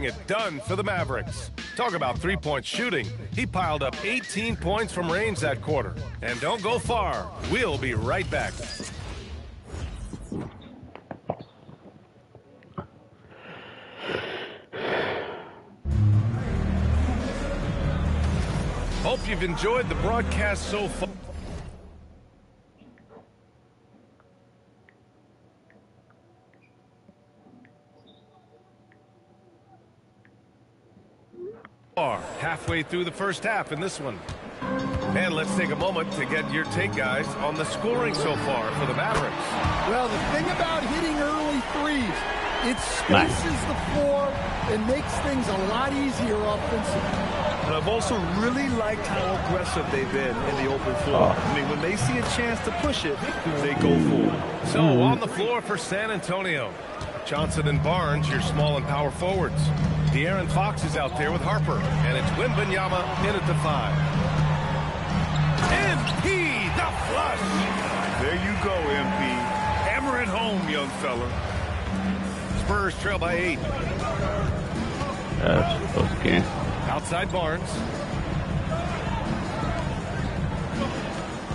It done for the Mavericks. Talk about three-point shooting. He piled up 18 points from range that quarter. And don't go far. We'll be right back. Hope you've enjoyed the broadcast so far. Halfway through the first half in this one. And let's take a moment to get your take, guys, on the scoring so far for the Mavericks. Well, the thing about hitting early threes, it spaces the floor and makes things a lot easier offensively. And I've also really liked how aggressive they've been in the open floor. I mean, when they see a chance to push it, they go for it. So on the floor for San Antonio, Johnson and Barnes, your small and power forwards. De'Aaron Fox is out there with Harper, and it's Wembanyama in at the 5. MP, the flush. There you go, MP. Hammer it home, young fella. Spurs trail by 8. That's close game. Outside Barnes.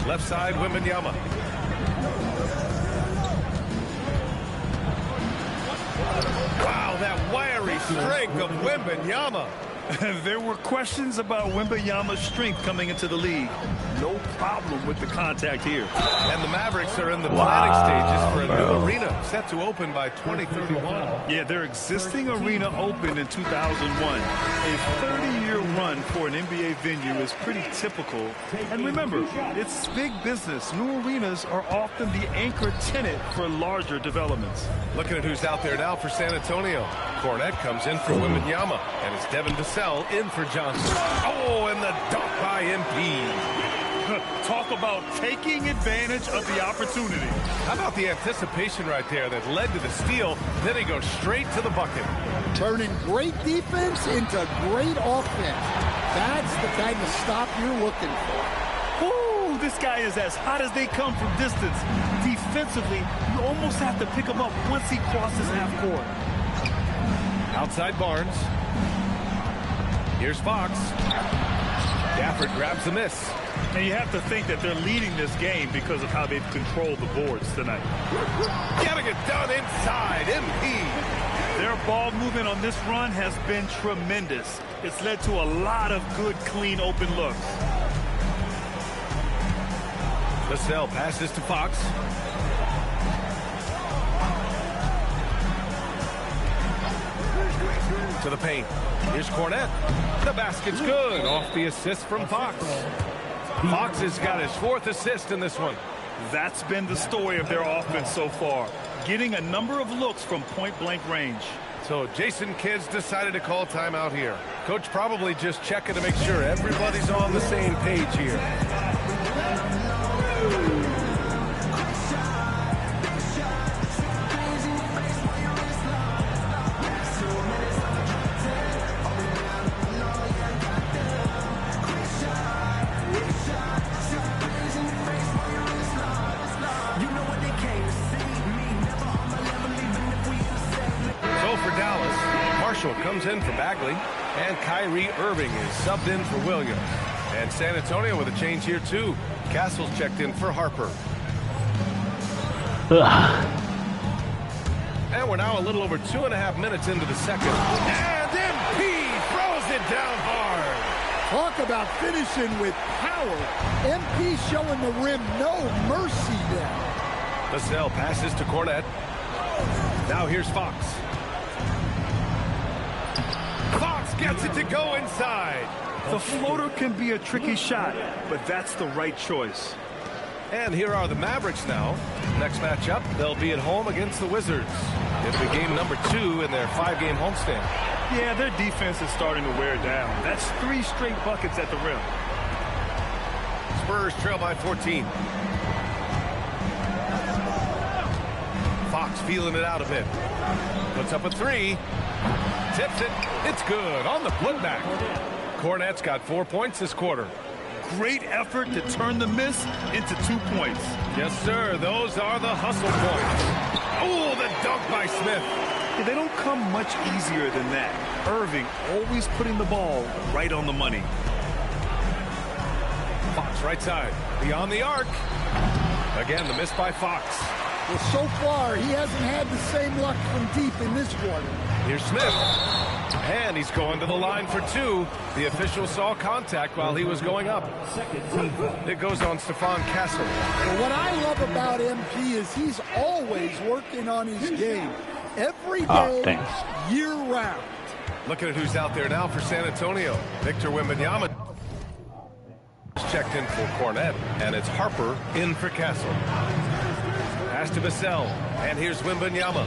Left side, Wembanyama. Wow, that wiry strength of Wembanyama. There were questions about Wembanyama's strength coming into the league. No problem with the contact here. And the Mavericks are in the planning stages for a new arena set to open by 2031. Yeah, their existing arena opened in 2001. A 30-year run for an NBA venue is pretty typical. And remember, it's big business. New arenas are often the anchor tenant for larger developments. Looking at who's out there now for San Antonio. Cornette comes in for Wembanyama, and it's Devin Vassell in for Johnson. Oh, and the dunk by MP. Talk about taking advantage of the opportunity. How about the anticipation right there that led to the steal? Then he goes straight to the bucket. Turning great defense into great offense. That's the kind of stop you're looking for. Ooh, this guy is as hot as they come from distance. Defensively, you almost have to pick him up once he crosses half court. Outside Barnes. Here's Fox. Gafford grabs the miss. And you have to think that they're leading this game because of how they've controlled the boards tonight. Getting it done inside, MP. Their ball movement on this run has been tremendous. It's led to a lot of good, clean, open looks. Vassell passes to Fox. To the paint. Here's Cornette. The basket's good. Off the assist from Fox. Fox has got his 4th assist in this one. That's been the story of their offense so far. Getting a number of looks from point-blank range. So Jason Kidd's decided to call timeout here. Coach probably just checking to make sure everybody's on the same page here. Comes in for Bagley, and Kyrie Irving is subbed in for Williams. And San Antonio with a change here too. Castle's checked in for Harper. And we're now a little over 2.5 minutes into the second. And MP throws it down hard. Talk about finishing with power. MP showing the rim no mercy there. Vassell passes to Cornette. Now here's Fox. Fox gets it to go inside. The floater can be a tricky shot, but that's the right choice. And here are the Mavericks now. Next matchup, they'll be at home against the Wizards. It'll be game number 2 in their 5-game homestand. Yeah, their defense is starting to wear down. That's 3 straight buckets at the rim. Spurs trail by 14. Fox feeling it out a bit. Puts up a 3. Tips it. It's good on the putback. Cornette's got 4 points this quarter. Great effort to turn the miss into 2 points. Yes, sir. Those are the hustle points. Oh, the dunk by Smith. They don't come much easier than that. Irving always putting the ball right on the money. Fox right side. Beyond the arc. Again, the miss by Fox. Well, so far, he hasn't had the same luck from deep in this quarter. Here's Smith. And he's going to the line for two. The official saw contact while he was going up. It goes on Stephon Castle. Well, what I love about MP is he's always working on his game. Every day, year-round. Looking at who's out there now for San Antonio. Victor Wembanyama checked in for Cornette, and it's Harper in for Castle. Pass to Vassell, and here's Wembanyama.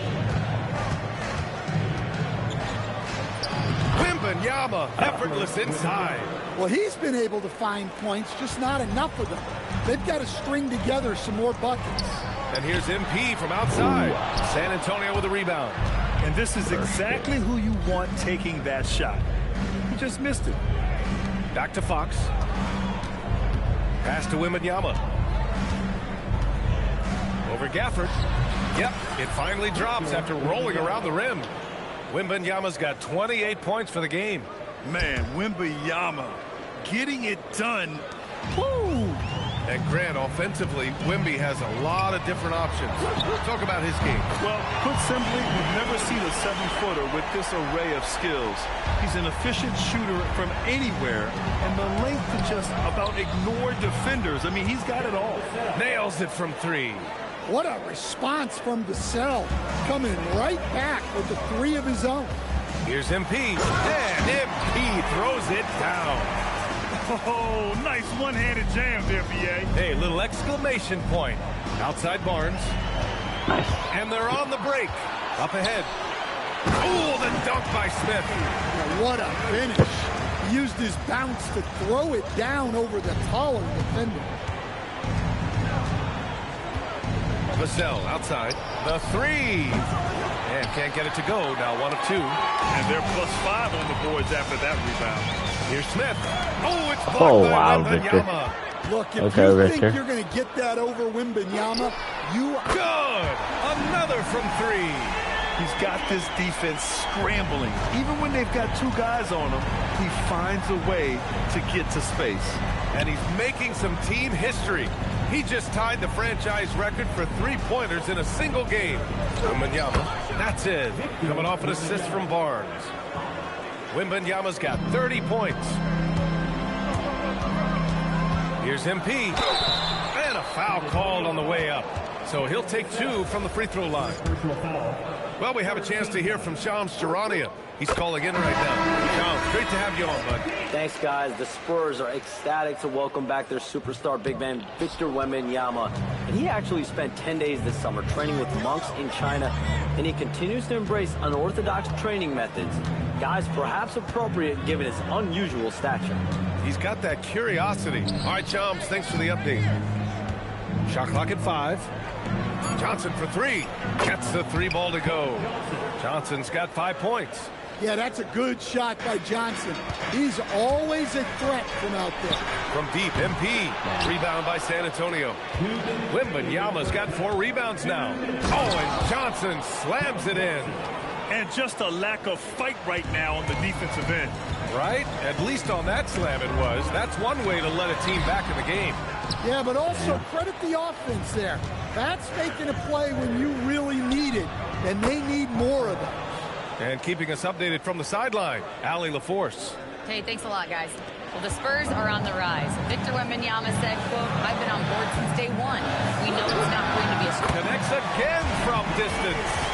Wembanyama, effortless inside. Well, he's been able to find points, just not enough of them. They've got to string together some more buckets. And here's MP from outside. San Antonio with a rebound. And this is exactly who you want taking that shot. He just missed it. Back to Fox. Pass to Wembanyama. Over Gafford. Yep, it finally drops after rolling around the rim. Wembanyama's got 28 points for the game. Man, Wembanyama getting it done. Woo! And Grant, offensively, Wemby has a lot of different options. Talk about his game. Well, put simply, we've never seen a 7-footer with this array of skills. He's an efficient shooter from anywhere, and the length to just about ignore defenders. I mean, he's got it all. Nails it from three. What a response from Vassell, coming right back with the three of his own. Here's MP, and MP throws it down. Oh, nice one-handed jam there, B.A. Hey, little exclamation point. Outside Barnes. And they're on the break. Up ahead. Oh, the dunk by Smith. Now, what a finish. He used his bounce to throw it down over the taller defender. Vassell outside. The three. And can't get it to go. Now 1 of 2. And they're +5 on the boards after that rebound. Here's Smith. Oh, it's blocked by Wembanyama. Look, if you think you're going to get that over Wembanyama, you are good. Another from 3. He's got this defense scrambling. Even when they've got 2 guys on him, he finds a way to get to space. And he's making some team history. He just tied the franchise record for 3-pointers in a single game. Wembanyama, that's it. Coming off an assist from Barnes. Wembanyama's got 30 points. Here's MP. And a foul called on the way up. So he'll take 2 from the free throw line. Well, we have a chance to hear from Shams Charania. He's calling in right now. Shams, great to have you on, bud. Thanks, guys. The Spurs are ecstatic to welcome back their superstar big man, Victor Wembanyama. And he actually spent 10 days this summer training with monks in China, and he continues to embrace unorthodox training methods. Guys, perhaps appropriate given his unusual stature. He's got that curiosity. All right, Shams, thanks for the update. Shot clock at 5. Johnson for 3. Gets the 3 ball to go. Johnson's got 5 points. Yeah, that's a good shot by Johnson. He's always a threat from out there. From deep, MP. Rebound by San Antonio. Wembanyama's got 4 rebounds now. Oh, and Johnson slams it in. And just a lack of fight right now on the defensive end. Right? At least on that slam it was. That's one way to let a team back in the game. Yeah, but also credit the offense there. That's making a play when you really need it, and they need more of it. And keeping us updated from the sideline, Allie LaForce. Hey, thanks a lot, guys. Well, the Spurs are on the rise. Victor Wembanyama said, quote, "I've been on board since day one. We know it's not going to be a..." Connects again from distance.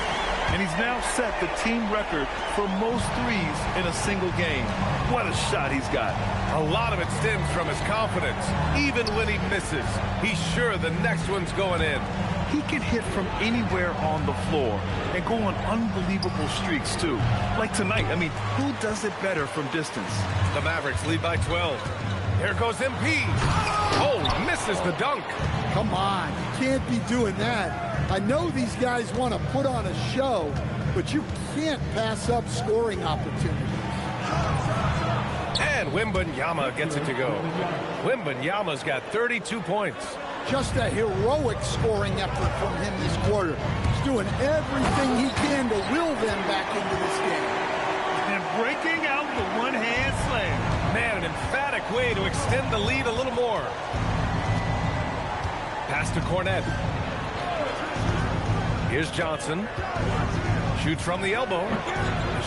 And he's now set the team record for most threes in a single game. What a shot he's got. A lot of it stems from his confidence. Even when he misses, he's sure the next one's going in. He can hit from anywhere on the floor and go on unbelievable streaks, too. Like tonight, I mean, who does it better from distance? The Mavericks lead by 12. Here goes MP. Oh, misses the dunk. Come on, you can't be doing that. I know these guys want to put on a show, but you can't pass up scoring opportunities. And Wembanyama gets it to go. Wembanyama's got 32 points. just a heroic scoring effort from him this quarter. He's doing everything he can to will them back into this game. And breaking out the one-hand slam. Man, an emphatic way to extend the lead a little more. Pass to Cornette. Here's Johnson. Shoots from the elbow.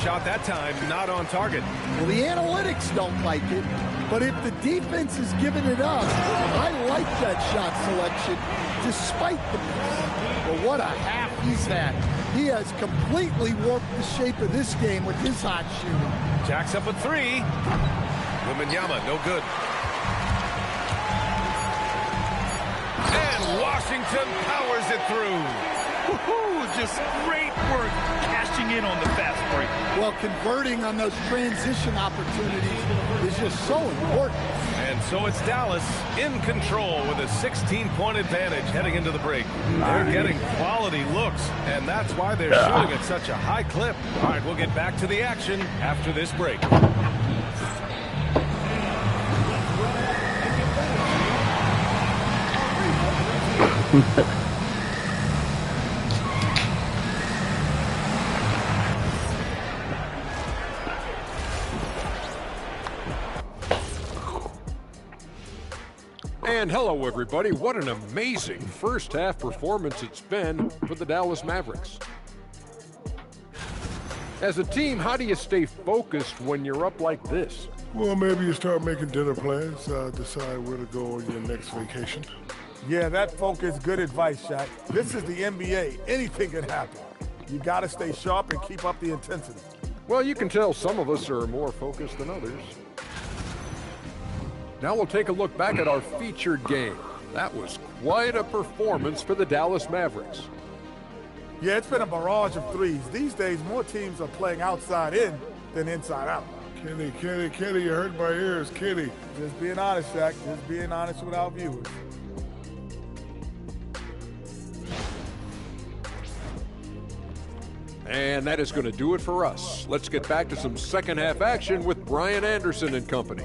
Shot that time, not on target. Well, the analytics don't like it, but if the defense is giving it up, I like that shot selection despite the miss. Well, what a half he's had. He has completely warped the shape of this game with his hot shooting. Jacks up a three. Wembanyama, no good. And Washington powers it through. Just great work cashing in on the fast break. Well, converting on those transition opportunities is just so important. And so it's Dallas in control with a 16-point advantage heading into the break. They're getting quality looks, and that's why they're shooting at such a high clip. All right, we'll get back to the action after this break. And hello, everybody. What an amazing first-half performance it's been for the Dallas Mavericks. As a team, how do you stay focused when you're up like this? Well, maybe you start making dinner plans, decide where to go on your next vacation. Yeah, that focus, good advice, Shaq. This is the NBA. Anything can happen. You got to stay sharp and keep up the intensity. Well, you can tell some of us are more focused than others. Now we'll take a look back at our featured game. That was quite a performance for the Dallas Mavericks. Yeah, it's been a barrage of threes. These days, more teams are playing outside in than inside out. Kenny, you hurt my ears, Kenny. Just being honest, Shaq. Just being honest with our viewers. And that is going to do it for us. Let's get back to some second-half action with Brian Anderson and company.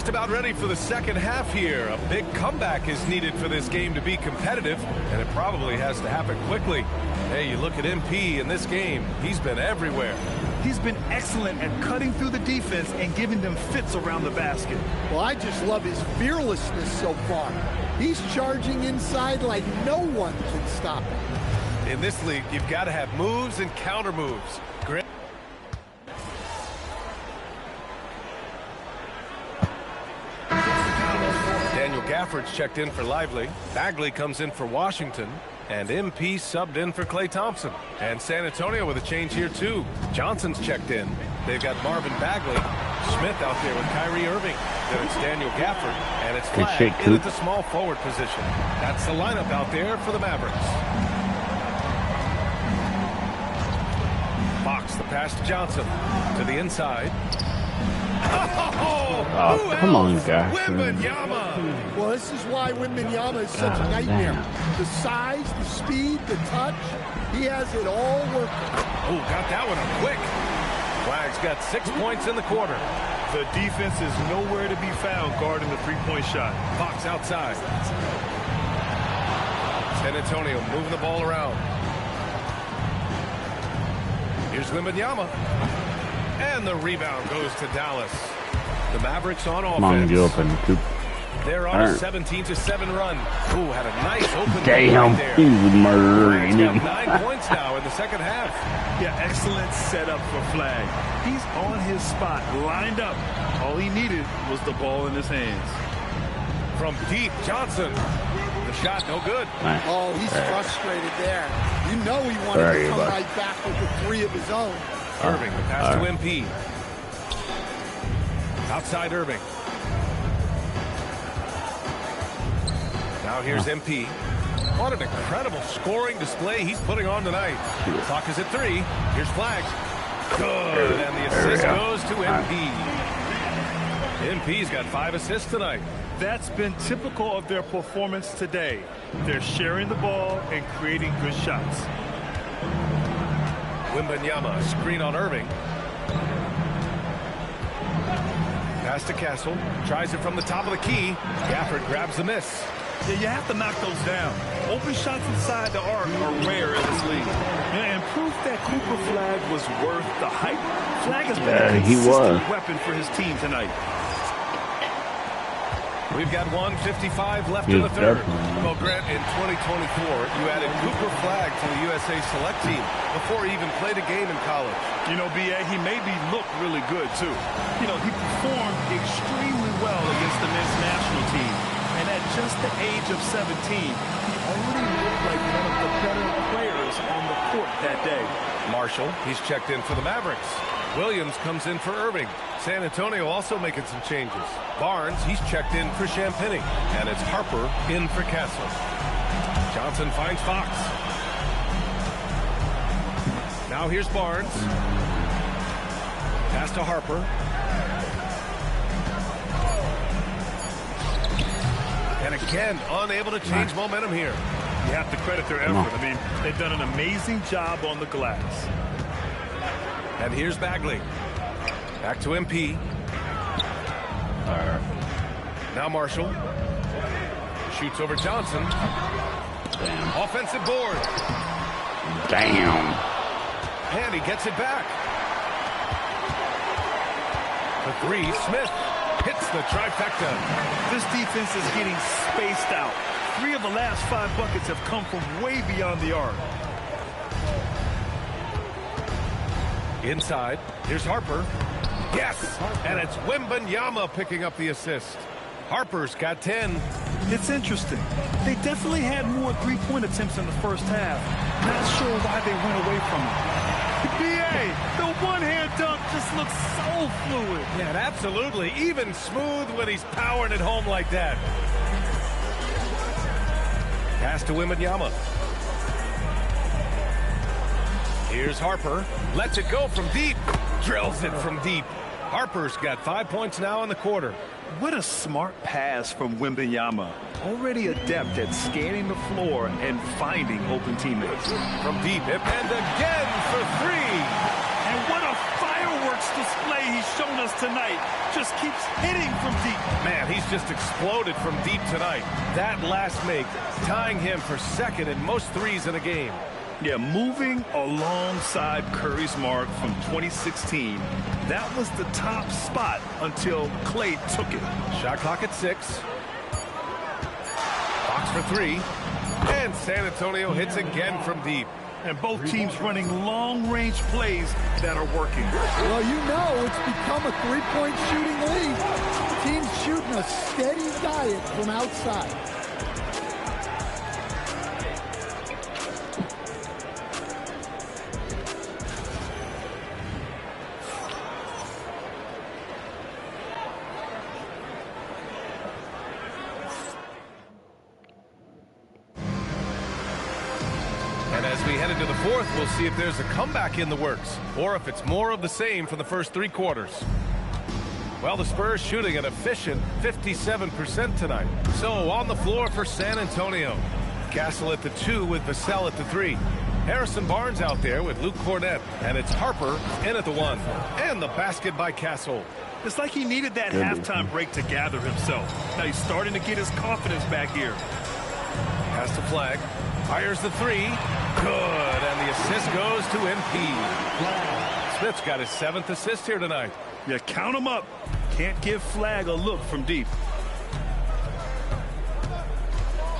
About ready for the second half here. A big comeback is needed for this game to be competitive, and it probably has to happen quickly. Hey, you look at MP in this game, he's been everywhere. He's been excellent at cutting through the defense and giving them fits around the basket. Well, I just love his fearlessness so far. He's charging inside like no one can stop him. In this league, you've got to have moves and counter moves. Gafford's checked in for Lively. Bagley comes in for Washington. And MP subbed in for Klay Thompson. And San Antonio with a change here, too. Johnson's checked in. They've got Marvin Bagley. Smith out there with Kyrie Irving. Then it's Daniel Gafford. And it's Flag in at the small forward position. That's the lineup out there for the Mavericks. Fox, the pass to Johnson. To the inside. Oh, come on, guys. Wembanyama. Well, this is why Wembanyama is such a nightmare. Damn. The size, the speed, the touch, he has it all working. Oh, got that one up quick. Flag's got 6 points in the quarter. The defense is nowhere to be found guarding the three-point shot. Fox outside. San Antonio moving the ball around. Here's Wembanyama. And the rebound goes to Dallas. The Mavericks on offense. They're on a 17-7 run. Ooh, had a nice open damn, right he was murdering him. 9 points now in the second half. Yeah, excellent setup for Flag. He's on his spot, lined up. All he needed was the ball in his hands. From deep, Johnson. The shot, no good. Oh, he's frustrated there. You know he wanted to come right back with the three of his own. Irving, the pass to MP. Outside Irving. Now here's MP. What an incredible scoring display he's putting on tonight. Clock is at 3. Here's Flag. Good, and the assist goes to MP. MP's got 5 assists tonight. That's been typical of their performance today. They're sharing the ball and creating good shots. Wembanyama, screen on Irving. Pass to Castle. Tries it from the top of the key. Gafford grabs the miss. Yeah, you have to knock those down. Open shots inside the arc are rare in this league. And proof that Cooper Flag was worth the hype. Flag has been a consistent weapon for his team tonight. We've got 1:55 left in the third. Well, Grant, in 2024, you added Cooper Flag to the USA Select team before he even played a game in college. You know, B.A., he made me look really good, too. You know, he performed extremely well against the men's national team. And at just the age of 17, he already looked like one of the better players on the court that day. Marshall, he's checked in for the Mavericks. Williams comes in for Irving. San Antonio also making some changes. Barnes, he's checked in for Champagny. And it's Harper in for Castle. Johnson finds Fox. Now here's Barnes. Pass to Harper. And again, unable to change momentum here. You have to credit their effort. I mean, they've done an amazing job on the glass. And here's Bagley. Back to MP. Now Marshall. Shoots over Johnson. Damn. Offensive board. Damn. And he gets it back. The three, Smith hits the trifecta. This defense is getting spaced out. 3 of the last 5 buckets have come from way beyond the arc. Inside, here's Harper. Yes, and it's Wembanyama picking up the assist. Harper's got 10. It's interesting. They definitely had more three-point attempts in the first half. Not sure why they went away from it. B.A., the one-hand dunk just looks so fluid. Yeah, absolutely. Even smooth when he's powering it home like that. Pass to Wembanyama. Here's Harper. Lets it go from deep. Drills it from deep. Harper's got 5 points now in the quarter. What a smart pass from Wembanyama. Already adept at scanning the floor and finding open teammates. From deep, and again for 3. And what a fireworks display he's shown us tonight. Just keeps hitting from deep. Man, he's just exploded from deep tonight. That last make, tying him for second in most threes in a game. Yeah, moving alongside Curry's mark from 2016. That was the top spot until Clay took it. Shot clock at 6. Fox for 3. And San Antonio hits again from deep. And both teams running long-range plays that are working. Well, you know it's become a three-point shooting league. Teams shooting a steady diet from outside. Into the fourth, we'll see if there's a comeback in the works or if it's more of the same for the first 3 quarters. Well, the Spurs shooting an efficient 57% tonight. So on the floor for San Antonio. Castle at the 2 with Vassell at the 3. Harrison Barnes out there with Luke Cornett. And it's Harper in at the 1. And the basket by Castle. It's like he needed that halftime break to gather himself. Now he's starting to get his confidence back here. Pass to Flag. Fires the 3. Good. And the assist goes to MP. Smith's got his 7th assist here tonight. Yeah, count him up. Can't give Flag a look from deep.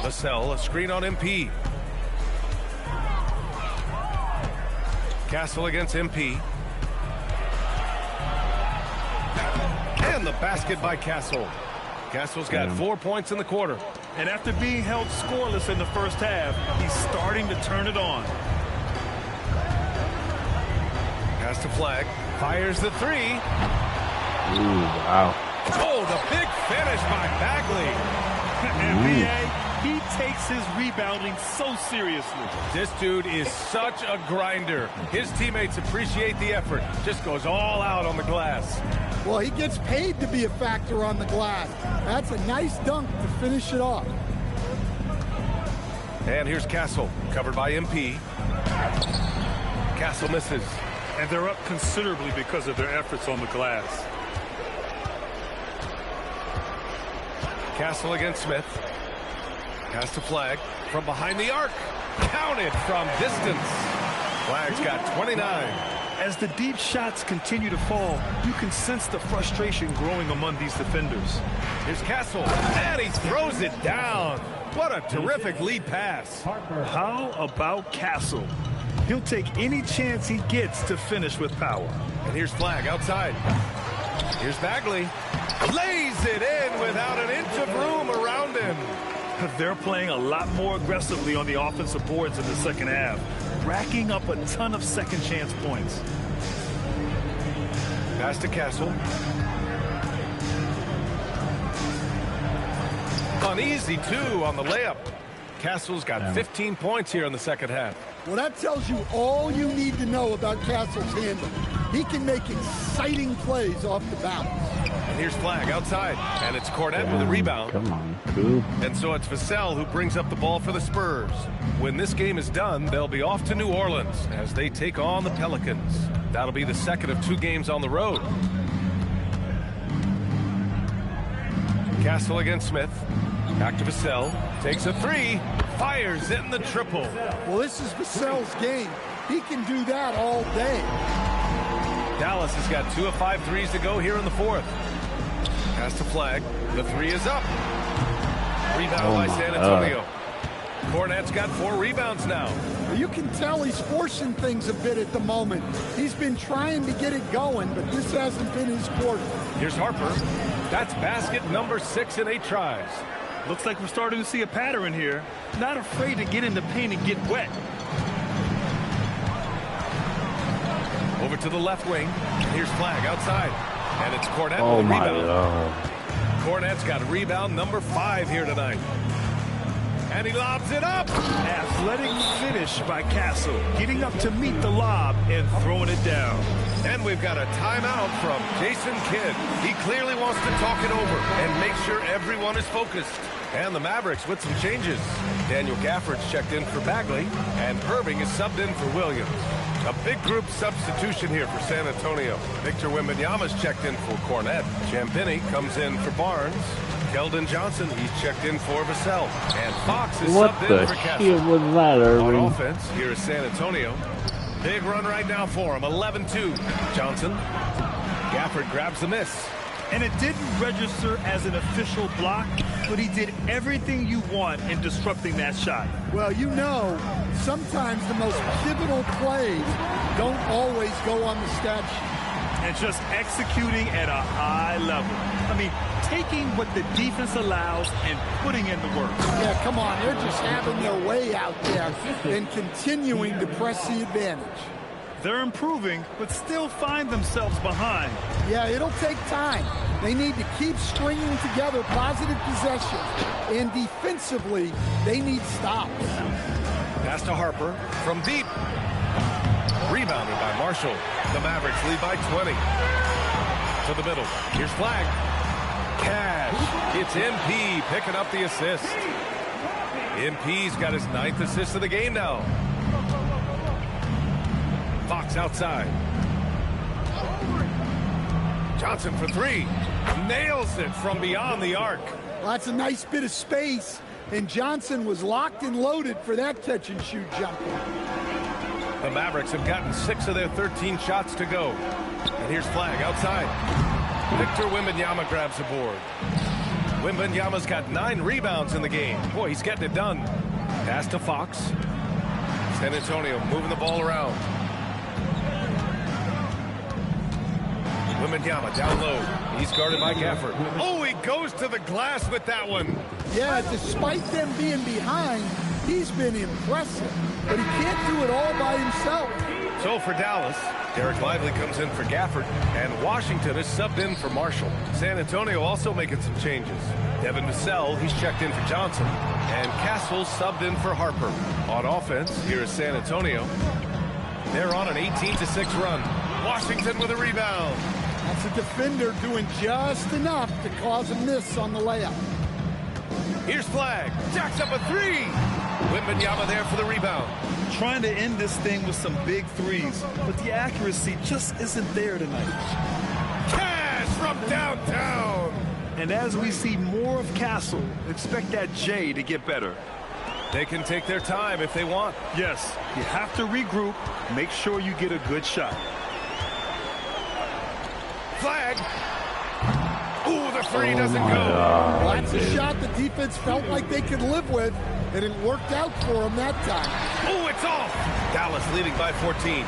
Vassell, a screen on MP. Castle against MP. And the basket by Castle. Castle's got 4 points in the quarter. And after being held scoreless in the first half, he's starting to turn it on. Pass to Flag. Fires the 3. Ooh, wow. Oh, the big finish by Bagley. NBA, He takes his rebounding so seriously. This dude is such a grinder. His teammates appreciate the effort. Just goes all out on the glass. Well, he gets paid to be a factor on the glass. That's a nice dunk to finish it off. And here's Castle, covered by MP. Castle misses. And they're up considerably because of their efforts on the glass. Castle against Smith. Pass to Flag from behind the arc. Counted from distance. Flag's got 29. As the deep shots continue to fall, you can sense the frustration growing among these defenders. Here's Castle, and he throws it down. What a terrific lead pass. How about Castle? He'll take any chance he gets to finish with power. And here's Flag outside. Here's Bagley. Lays it in without an inch of room around him. They're playing a lot more aggressively on the offensive boards in the second half, racking up a ton of second chance points. Pass to Castle. Uneasy, too, on the layup. Castle's got 15 points here in the second half. Well, that tells you all you need to know about Castle's handle. He can make exciting plays off the bounce. And here's Flag outside, and it's Cornette with a rebound. Come on, dude. And so it's Vassell who brings up the ball for the Spurs. When this game is done, they'll be off to New Orleans as they take on the Pelicans. That'll be the second of 2 games on the road. Castle against Smith. Back to Vassell. Takes a 3. Fires in the triple. Well, this is Vassell's game. He can do that all day. Dallas has got 2 of 5 threes to go here in the fourth. Pass to Flag. The 3 is up. Rebound by San Antonio. Cornette's got 4 rebounds now. You can tell he's forcing things a bit at the moment. He's been trying to get it going, but this hasn't been his quarter. Here's Harper. That's basket number 6 in 8 tries. Looks like we're starting to see a pattern here. Not afraid to get in the paint and get wet. Over to the left wing. Here's Flag outside. And it's Cornette with a my rebound. God. Cornette's got rebound number 5 here tonight. And he lobs it up. Athletic finish by Castle, getting up to meet the lob and throwing it down. And we've got a timeout from Jason Kidd. He clearly wants to talk it over and make sure everyone is focused. And the Mavericks with some changes. Daniel Gafford's checked in for Bagley, and Irving is subbed in for Williams. A big group substitution here for San Antonio. Victor Wembanyama's checked in for Cornette. Champagnie comes in for Barnes. Keldon Johnson, he's checked in for Vassell. And Fox is What subbed the in for shit Castle. was that, On Irving? offense, here is San Antonio. Big run right now for him, 11-2. Johnson. Gafford grabs the miss. And it didn't register as an official block, but he did everything you want in disrupting that shot. Well, you know, sometimes the most pivotal plays don't always go on the stat sheet. And just executing at a high level. I mean, taking what the defense allows and putting in the work. Yeah, come on, they're just having their way out there and continuing to press the advantage. They're improving, but still find themselves behind. Yeah, it'll take time. They need to keep stringing together positive possessions. And defensively, they need stops. Pass to Harper from deep. Rebounded by Marshall. The Mavericks lead by 20. To the middle. Here's Flag. Cash. It's MP picking up the assist. MP's got his 9th assist of the game now. Fox outside. Johnson for 3. Nails it from beyond the arc. Well, that's a nice bit of space. And Johnson was locked and loaded for that catch-and-shoot jumper. The Mavericks have gotten 6 of their 13 shots to go. And here's Flag outside. Victor Wembanyama grabs the board. Wembanyama's got 9 rebounds in the game. Boy, he's getting it done. Pass to Fox. San Antonio moving the ball around. Wembanyama down low. He's guarded by Gafford. Oh, he goes to the glass with that one. Yeah, despite them being behind, he's been impressive. But he can't do it all by himself. So for Dallas, Derek Lively comes in for Gafford, and Washington is subbed in for Marshall. San Antonio also making some changes. Devin Vassell, he's checked in for Johnson. And Castle subbed in for Harper. On offense, here is San Antonio. They're on an 18-6 run. Washington with a rebound. That's a defender doing just enough to cause a miss on the layup. Here's Flag. Jacks up a three. Wembanyama there for the rebound. Trying to end this thing with some big threes, but the accuracy just isn't there tonight. Cash from downtown. And as we see more of Castle, expect that J to get better. They can take their time if they want. Yes, you have to regroup. Make sure you get a good shot. Flag. Ooh, the three doesn't go. Well, that's a shot the defense felt like they could live with, and it worked out for them that time. Oh, it's off. Dallas leading by 14.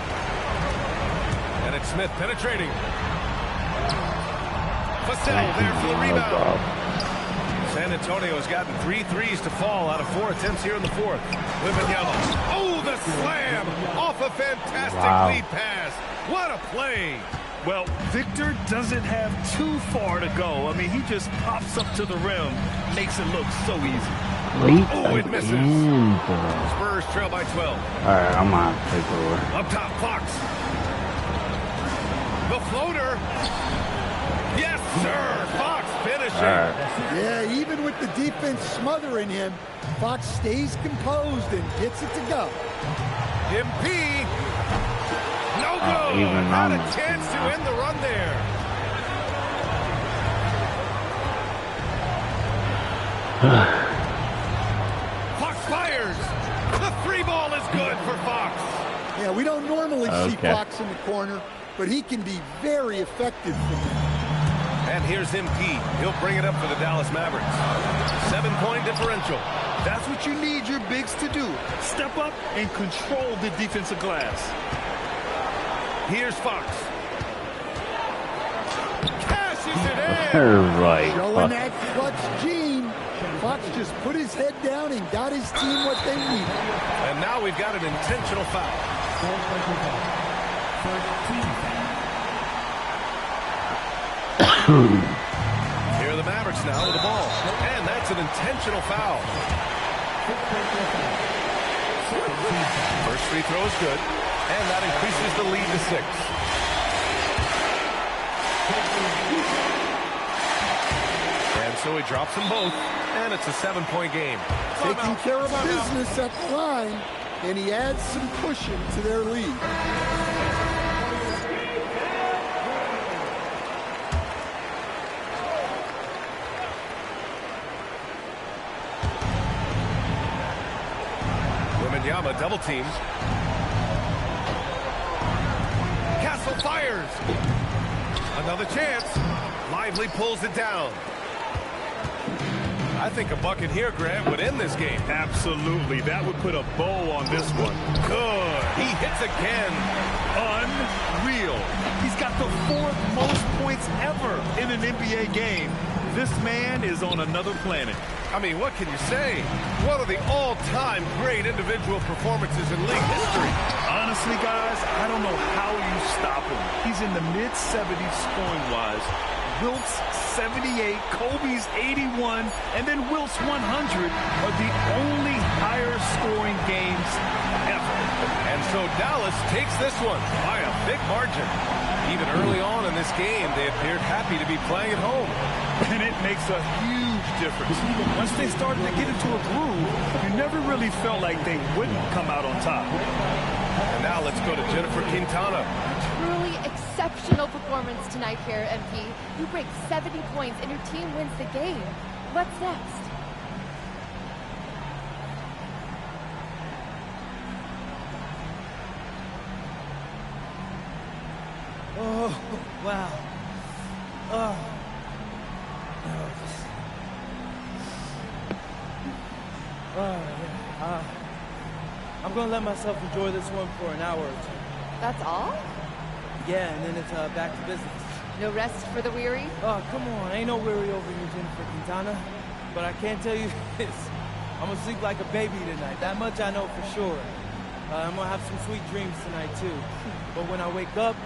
And it's Smith penetrating. Vassell there for the rebound. San Antonio has gotten 3 threes to fall out of 4 attempts here in the fourth. Wembanyama. Oh, the slam off a fantastic lead pass. What a play. Well, Victor doesn't have too far to go. I mean, he just pops up to the rim, makes it look so easy. Oh, it misses. Spurs trail by 12. All right, I'm on. Take over. Up top, Fox. The floater. Yes, sir. Fox finishing. Yeah, even with the defense smothering him, Fox stays composed and gets it to go. MP. No go. Even Not a numbers, chance to end the run there. Fox fires. The free ball is good for Fox. Yeah, we don't normally see Fox in the corner, but he can be very effective from there. And here's MP. He'll bring it up for the Dallas Mavericks. 7-point differential. That's what you need your bigs to do. Step up and control the defensive glass. Here's Fox. Cashes it in. Right. Showing that clutch gene. Fox just put his head down and got his team what they needed. And now we've got an intentional foul. Here are the Mavericks now with the ball. And that's an intentional foul. First free throw is good. And that increases the lead to 6. And so he drops them both. And it's a 7-point game. Taking care of business at the line, and he adds some cushion to their lead. Wembanyama double teams. Castle fires. Another chance. Lively pulls it down. I think a bucket here, Grant, would end this game. Absolutely. That would put a bow on this one. Good. He hits again. Unreal. He's got the 4th most points ever in an NBA game. This man is on another planet. I mean, what can you say? One of the all-time great individual performances in league history. Honestly, guys, I don't know how you stop him. He's in the mid-70s scoring-wise. Wilt's 78, Kobe's 81, and then Wilt's 100 are the only higher-scoring games ever. And so Dallas takes this one by a big margin. Even early on in this game, they appeared happy to be playing at home. And it makes a huge difference. Once they started to get into a groove, you never really felt like they wouldn't come out on top. And now let's go to Jennifer Quintana. Truly exceptional performance tonight here, MP. You break 70 points and your team wins the game. What's next? Oh, wow. Oh. Yeah. I'm going to let myself enjoy this one for an hour or 2. That's all? Yeah, and then it's back to business. No rest for the weary? Oh, come on. Ain't no weary over here, Jennifer Quintana. But I can't tell you this. I'm going to sleep like a baby tonight. That much I know for sure. I'm going to have some sweet dreams tonight, too. But when I wake up,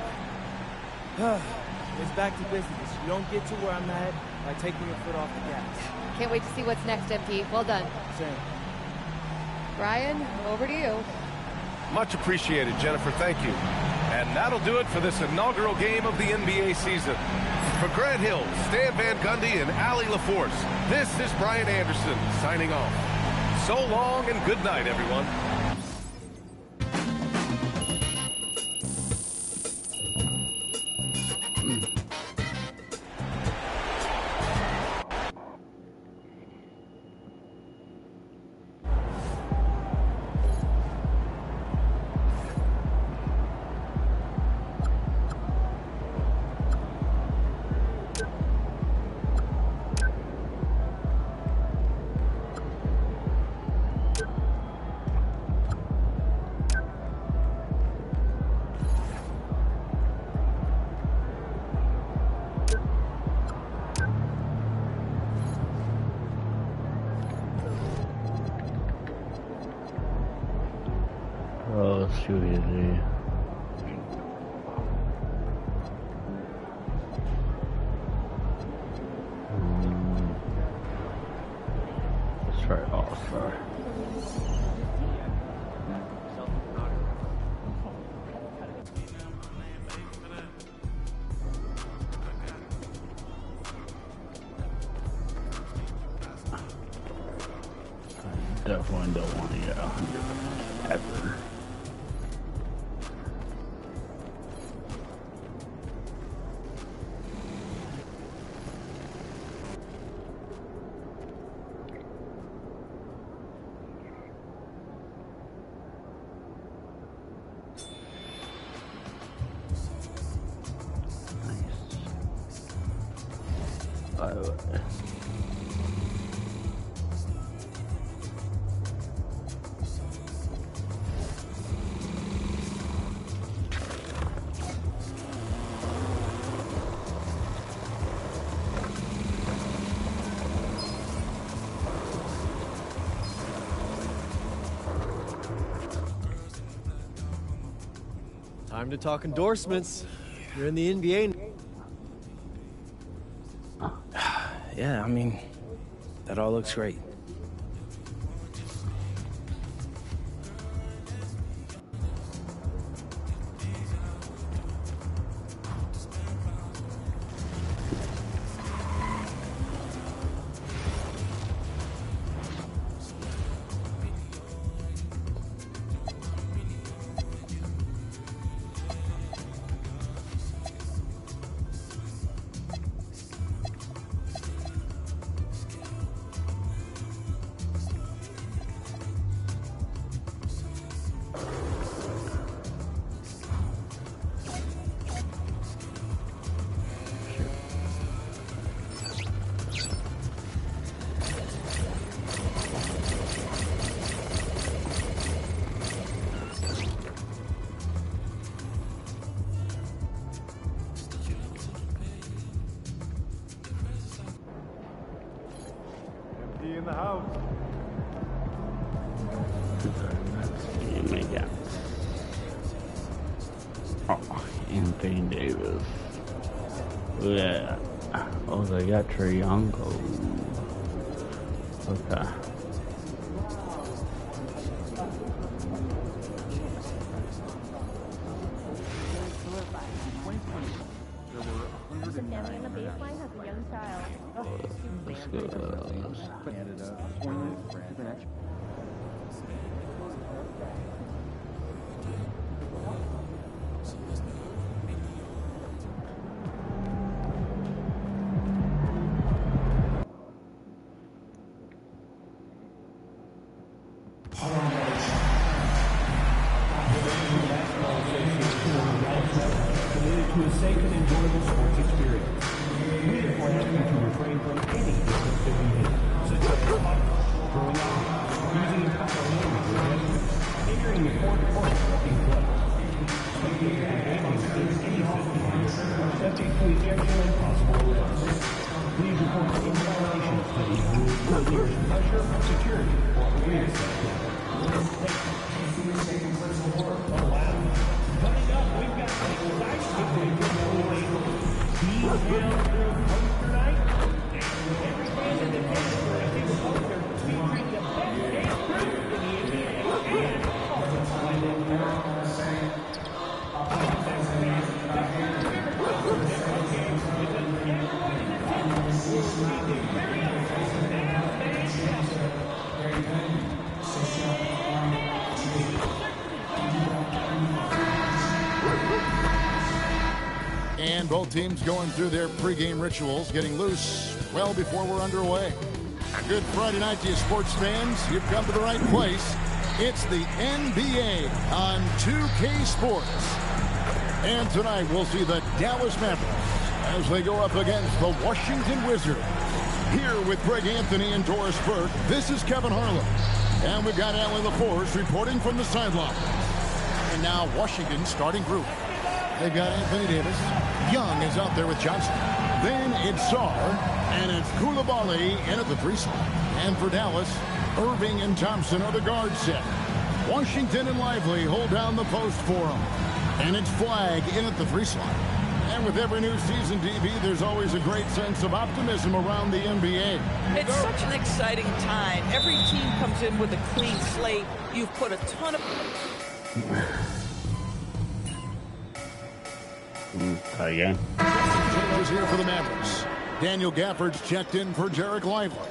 it's back to business. You don't get to where I'm at by taking your foot off the gas. Can't wait to see what's next, MP. Well done. Same. Brian, over to you. Much appreciated, Jennifer. Thank you. And that'll do it for this inaugural game of the NBA season. For Grant Hill, Stan Van Gundy, and Allie LaForce, this is Brian Anderson signing off. So long and good night, everyone. Oh, let's see what you do. Let's try All-Star. I definitely don't want to get 100 ever. Time to talk endorsements. You're in the NBA. Yeah, I mean, that all looks great. In the house. Oh, Anthony Davis. Yeah. Oh, they got Triangle. Okay. Let's go. To a safe and enjoyable sports experience. We therefore ask you to refrain from any disruptive behavior, such as throwing up, using improper language or gestures, hindering the court or disrupting play. Spectators engaging against any system are subject to ejection and possible arrest. Please report any violations to these rules to the nearest usher, security, or arena center. Coming up, we've got an exciting detailed poster night both teams going through their pregame rituals, getting loose well before we're underway. Good Friday night to you, sports fans. You've come to the right place. It's the NBA on 2K Sports. And tonight we'll see the Dallas Mavericks as they go up against the Washington Wizards. Here with Greg Anthony and Doris Burke, this is Kevin Harlan. And we've got Allie LaForce reporting from the sideline. And now Washington's starting group. They've got Anthony Davis. Young is out there with Johnson. Then it's Sarr, and it's Koulibaly in at the 3 slot. And for Dallas, Irving and Thompson are the guard set. Washington and Lively hold down the post for them. And it's Flagg in at the 3 slot. And with every new season, DB, there's always a great sense of optimism around the NBA. It's such an exciting time. Every team comes in with a clean slate. You've put a ton of... Again. Changes here for the Mavericks. Daniel Gafford's checked in for Jarek Lively.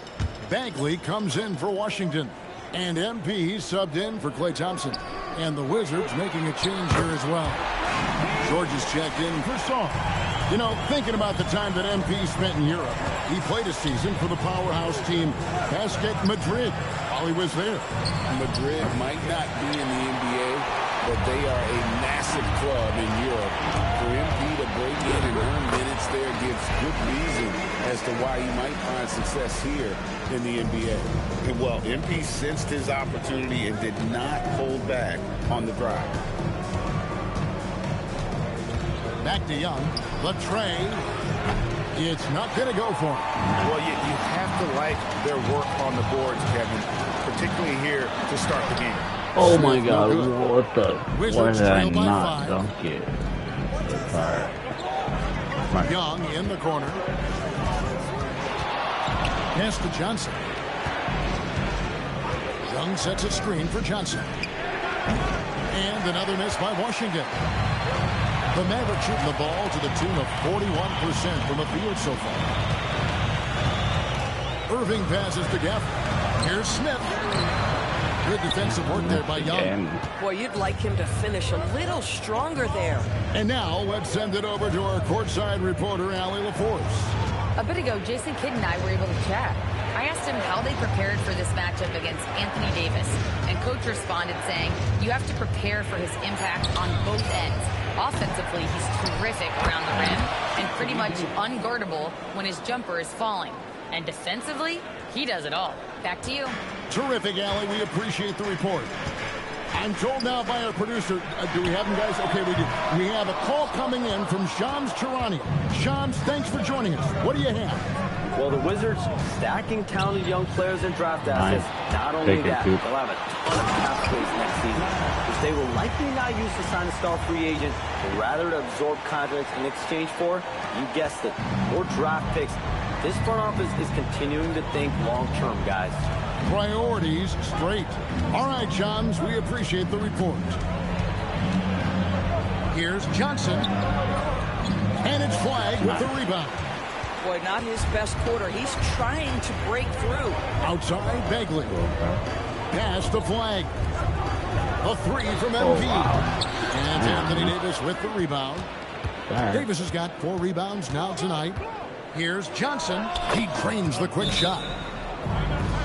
Bagley comes in for Washington. And MP subbed in for Klay Thompson. And the Wizards making a change here as well. George is checked in for Sarr. You know, thinking about the time that MP spent in Europe, he played a season for the powerhouse team Basket Madrid while he was there. Madrid might not be in the NBA, but they are a massive club in Europe. For MP to break in and earn minutes there gives good reason as to why he might find success here in the NBA. Well, MP sensed his opportunity and did not hold back on the drive. Back to Young. The tray. It's not going to go for him. Well, you have to like their work on the boards, Kevin, particularly here to start the game. Oh my God! What the? Why did I trail not dunk it? Sorry. Young in the corner. Pass to Johnson. Young sets a screen for Johnson. And another miss by Washington. The Mavericks shooting the ball to the tune of 41% from the field so far. Irving passes to Gafford. Here's Smith. Good defensive work there by Young. Boy, you'd like him to finish a little stronger there. And now let's send it over to our courtside reporter, Allie LaForce. A bit ago, Jason Kidd and I were able to chat. I asked him how they prepared for this matchup against Anthony Davis, and Coach responded saying, you have to prepare for his impact on both ends. Offensively, he's terrific around the rim and pretty much unguardable when his jumper is falling. And defensively, he does it all. Back to you. Terrific, Allie. We appreciate the report. I'm told now by our producer, do we have him, guys? Okay, we do. We have a call coming in from Shams Charania. Shams, thanks for joining us. What do you have? Well, the Wizards stacking talented young players and draft assets. Not only that, they'll have a ton of cap space next season, which they will likely not use to sign a star free agent, but rather to absorb contracts in exchange for, you guessed it, more draft picks. This front office is continuing to think long-term, guys. Priorities straight. All right, Shams, we appreciate the report. Here's Johnson. And it's Flagg with the rebound. Boy, not his best quarter. He's trying to break through. Outside, Bagley. Pass to Flagg. A 3 from MP. And Anthony Davis with the rebound. Davis has got 4 rebounds now tonight. Here's Johnson. He drains the quick shot.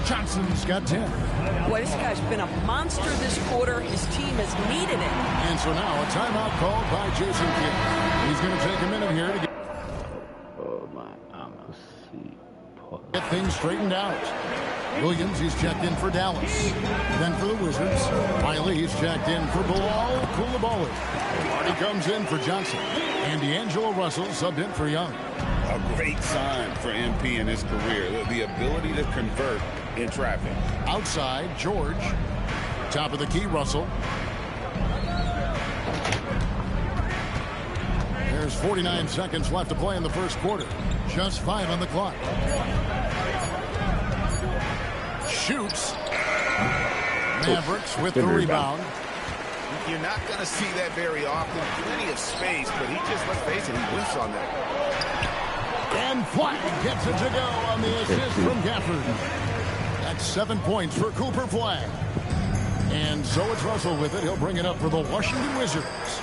Johnson's got 10. Boy, this guy's been a monster this quarter. His team has needed it. And so now a timeout called by Jason Kidd. He's going to take a minute here to get things straightened out. Williams, he's checked in for Dallas. Then for the Wizards, Wiley, he's checked in for Bilal Koulibaly. Marty comes in for Johnson. And D'Angelo Russell subbed in for Young. A great sign for MP in his career, the ability to convert in traffic. Outside, George. Top of the key, Russell. There's 49 seconds left to play in the first quarter. Just 5 on the clock. Shoots. Mavericks with the rebound. You're not going to see that very often. Plenty of space, but he just, let's face it, he whiffs on that. And Flagg gets it to go on the assist from Gafford. That's 7 points for Cooper Flagg. And so it's Russell with it. He'll bring it up for the Washington Wizards.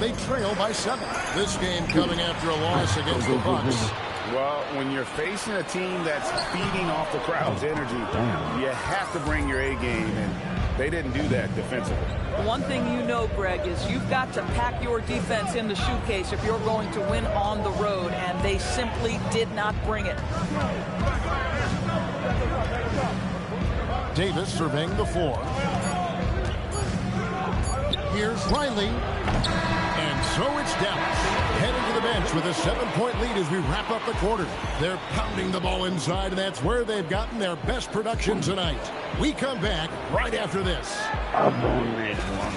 They trail by 7. This game coming after a loss against the Bucks. Well, when you're facing a team that's feeding off the crowd's energy, you have to bring your A game, and they didn't do that defensively. One thing you know, Greg, is you've got to pack your defense in the shoe-case if you're going to win on the road, and they simply did not bring it. Davis surveying the floor. Here's Riley. And so it's Dallas heading to the bench with a 7-point lead as we wrap up the quarter. They're pounding the ball inside, and that's where they've gotten their best production tonight. We come back right after this. I've only made 1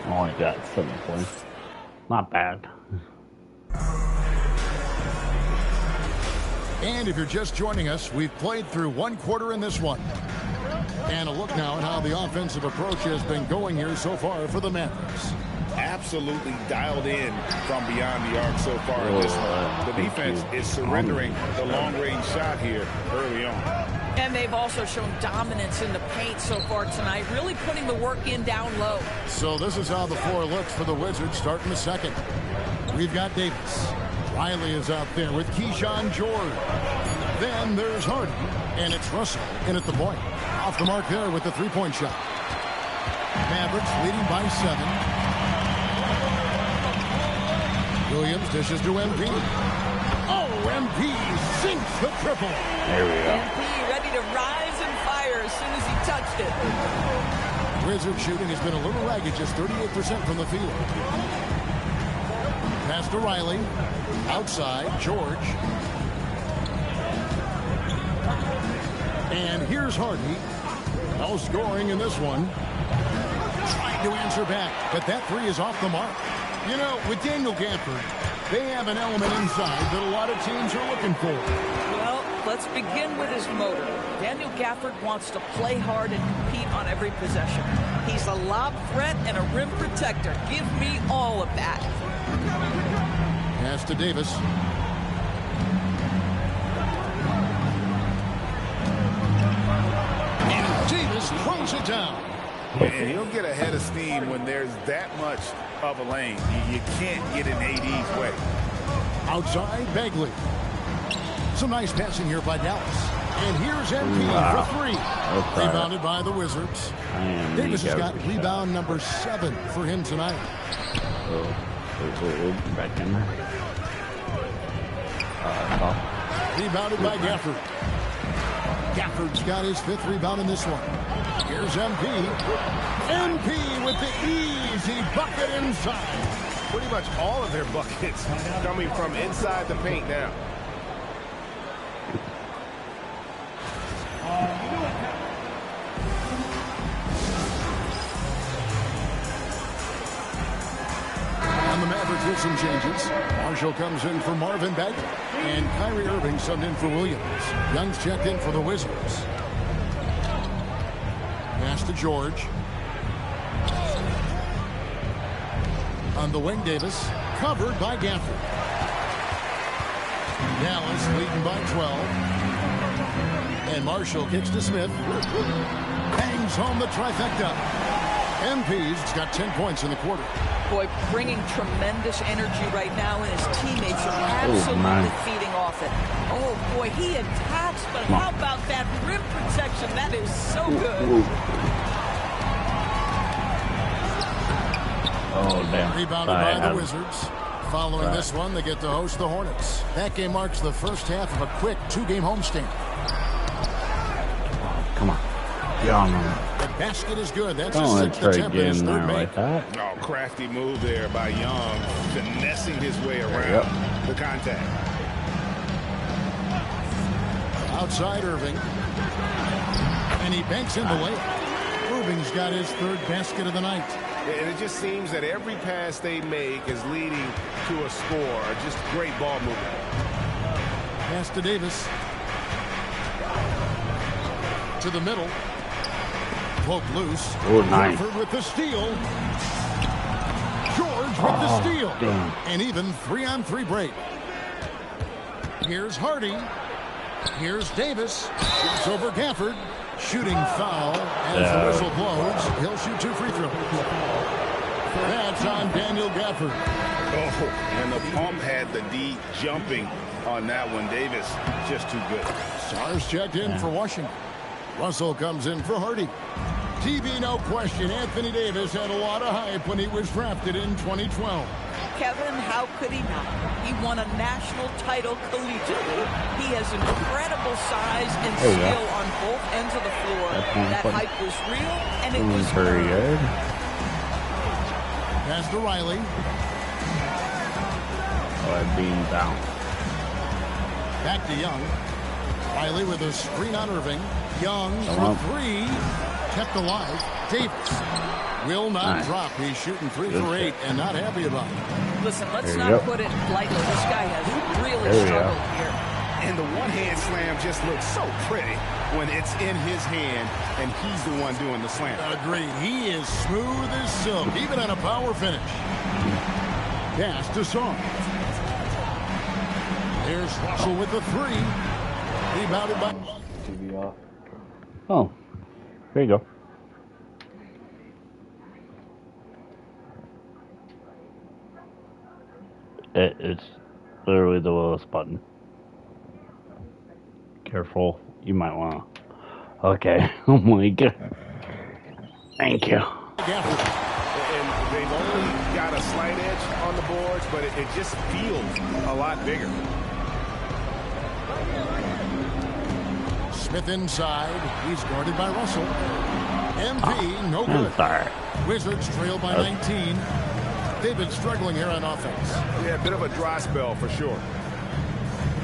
3. Only got 7 points. Not bad. And if you're just joining us, we've played through 1 quarter in this one. And a look now at how the offensive approach has been going here so far for the Mavericks. Absolutely dialed in from beyond the arc so far in this one. The defense is surrendering the long-range shot here early on. And they've also shown dominance in the paint so far tonight, really putting the work in down low. So this is how the floor looks for the Wizards starting the second. We've got Davis. Riley is out there with Keyshawn George. Then there's Harden, and it's Russell in at the point. Off the mark there with the 3-point shot. Mavericks leading by 7. Williams dishes to MP. Oh, MP sinks the triple. There we go. MP ready to rise and fire as soon as he touched it. Wizard shooting has been a little ragged, just 38% from the field. Pass to Riley. Outside, George. And here's Hardy. No scoring in this one. Trying to answer back, but that 3 is off the mark. You know, with Daniel Gafford, they have an element inside that a lot of teams are looking for. Well, let's begin with his motor. Daniel Gafford wants to play hard and compete on every possession. He's a lob threat and a rim protector. Give me all of that. Pass to Davis. And Davis throws it down. And he'll get ahead of steam when there's that much of a lane. You can't get in AD's way. Outside, Bagley. Some nice passing here by Dallas. And here's MP for 3. Okay. Rebounded by the Wizards. Davis has got rebound number 7 for him tonight. Back in there. Rebounded by Gafford. Gafford's got his 5th rebound in this one. Here's MP. MP with the easy bucket inside. Pretty much all of their buckets coming from inside the paint now. And the Mavericks with some changes. Marshall comes in for Marvin Bagley. And Kyrie Irving subbed in for Williams. Young's checked in for the Wizards. Pass to George. On the wing, Davis. Covered by Gafford. Dallas leading by 12. And Marshall kicks to Smith. Bangs home the trifecta. MP's got 10 points in the quarter. Boy, bringing tremendous energy right now, and his teammates are absolutely feeding off it. Oh, boy, he attacks, but how about that rim protection? That is so good. Oh, damn. Rebounded by the Wizards. Following this one, they get to host the Hornets. That game marks the first half of a quick 2-game homestand. Come on. Young. The basket is good. That's Don't a let 6th Trey attempt get in his in third there make. like that. Oh, crafty move there by Young, finessing his way around the contact. Outside Irving. And he banks in the layup. Irving's got his 3rd basket of the night. And it just seems that every pass they make is leading to a score. Just great ball movement. Pass to Davis. To the middle. Poke loose. Oh, nice. Gafford with the steal. George with the steal. Damn. And even 3-on-3 break. Here's Hardy. Here's Davis. Shoots over Gafford. Shooting foul. As the whistle blows, he'll shoot 2 free throws. That's on Daniel Gafford. Oh, and the pump had the D jumping on that one. Davis just too good. Stars checked in for Washington. Russell comes in for Hardy. TV, no question. Anthony Davis had a lot of hype when he was drafted in 2012. Kevin, how could he not? He won a national title collegiately. He has incredible size and skill on both ends of the floor. That hype was real, and it was very good. Pass to Riley. Being down. Back to Young. Riley with a screen on Irving. Young for 3. Kept alive. Davis will not drop. He's shooting 3 for 8 and not happy about it. Listen, let's not put it lightly. This guy has really struggled here. And the one-hand slam just looks so pretty when it's in his hand and he's the one doing the slam. Agreed. He is smooth as silk, even on a power finish. Pass to Song. There's Russell with the 3. Rebounded by... TV off. Oh, there you go. It's literally the lowest button. Careful, you might want to. Okay, oh my god. Thank you. And they've only got a slight edge on the boards, but it just feels a lot bigger. Smith inside. He's guarded by Russell. MP, no good. Sorry. Wizards trail by 19. They've been struggling here on offense. Yeah, a bit of a dry spell for sure.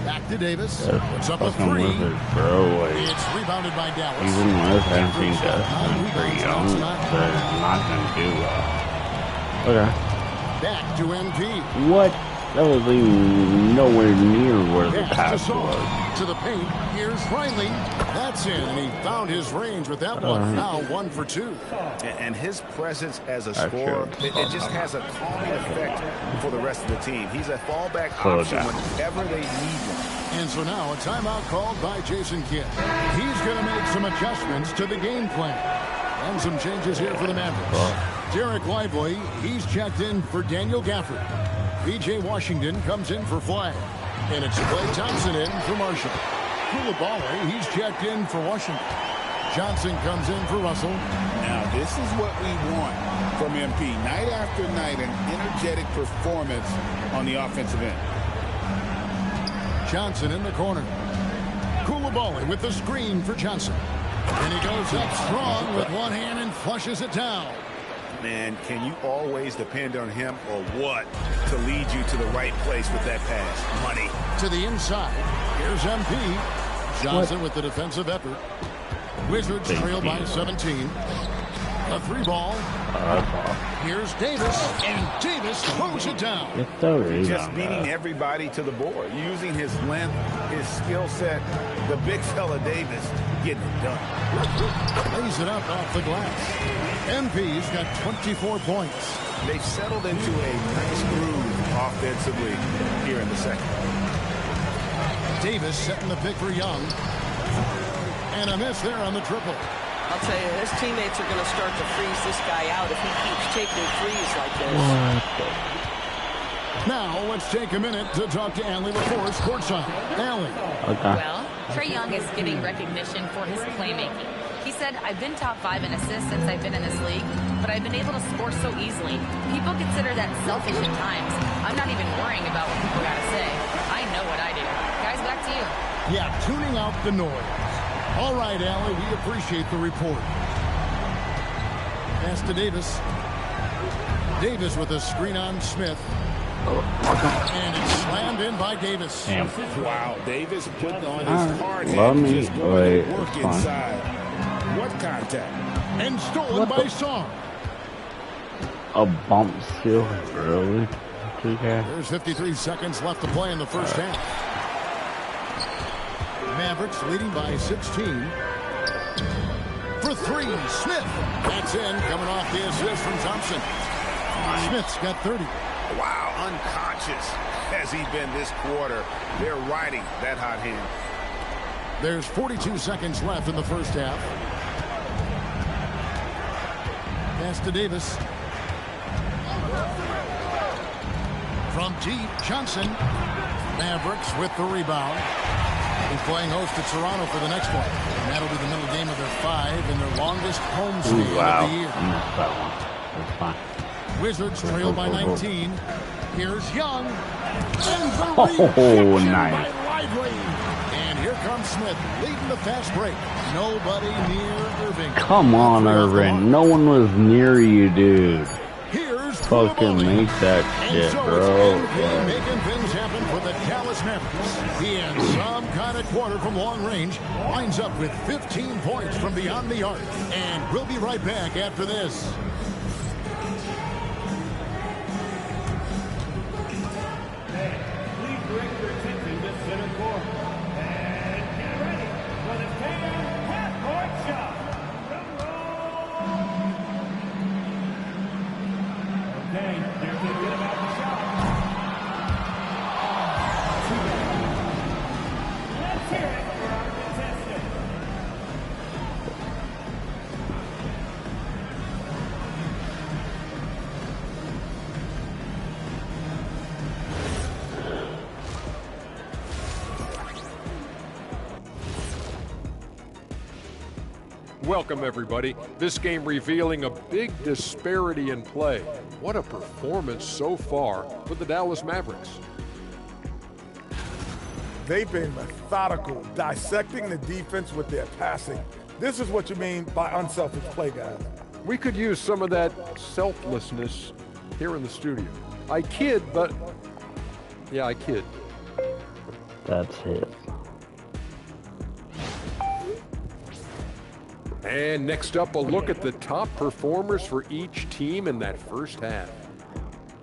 Back to Davis. Puts up a 3. It's rebounded by Dallas. Even with everything Dustin pretty young, they're not going to do well. Okay. Back to MP. What? That was even nowhere near where the pass was. To the paint. Here's Riley. That's in, and he found his range with that one. Now 1 for 2. And his presence as a scorer, it just has a calming effect for the rest of the team. He's a fallback option whenever they need one. And so now a timeout called by Jason Kidd. He's going to make some adjustments to the game plan. And some changes here for the Mavericks. Derek Lively, he's checked in for Daniel Gafford. B.J. Washington comes in for Flag. And it's Klay Thompson in for Marshall. Koulibaly, he's checked in for Washington. Johnson comes in for Russell. Now, this is what we want from MP. Night after night, an energetic performance on the offensive end. Johnson in the corner. Koulibaly with the screen for Johnson. And he goes up strong with one hand and flushes it down. Man, can you always depend on him or what to lead you to the right place with that pass? Money. To the inside. Here's MP. Johnson with the defensive effort. Wizards trail by 17. A 3-ball. Here's Davis. And Davis throws it down. Just beating everybody to the board. Using his length, his skill set. The big fella Davis getting it done. Lays it up off the glass. MP's got 24 points. They've settled into a nice groove offensively here in the second. Davis setting the pick for Young. And a miss there on the triple. I'll tell you, his teammates are going to start to freeze this guy out if he keeps taking threes like this. Now, let's take a minute to talk to Allie LaForce courtside. Allie. Well, Trae Young is getting recognition for his playmaking. He said, I've been top 5 in assists since I've been in this league, but I've been able to score so easily. People consider that selfish at times. I'm not even worrying about what people got to say. I know what I do. Guys, back to you. Yeah, tuning out the noise. All right, Allie, we appreciate the report. Pass to Davis. Davis with a screen on Smith. And it's slammed in by Davis. Damn. Wow, Davis putting on his hard Love head, me. just going to Wait, work inside. What contact? And stolen by Song. A bump steal, really? Okay. There's 53 seconds left to play in the first half. Mavericks leading by 16. For 3, Smith. That's in, coming off the assist from Thompson. Smith's got 30. Wow, unconscious has he been this quarter. They're riding that hot hand. There's 42 seconds left in the first half. Pass to Davis. From deep, Johnson. Mavericks with the rebound. He's playing host to Toronto for the next one. And that'll be the middle game of their 5 in their longest home stand of the year. I missed that one. That's fine. Wizards trail by 19. Here's Young. Oh, nice. And here comes Smith leading the fast break. Nobody near Irving. Come on, Irving. No one was near you, dude. Fucking make that shit, bro. Making things happen for the Dallas Mavericks. He had some kind of quarter from long range. Winds up with 15 points from beyond the arc. And we'll be right back after this. Welcome, everybody. This game revealing a big disparity in play. What a performance so far for the Dallas Mavericks. They've been methodical, dissecting the defense with their passing. This is what you mean by unselfish play, guys. We could use some of that selflessness here in the studio. I kid, but yeah, I kid. That's it. And next up, a look at the top performers for each team in that first half.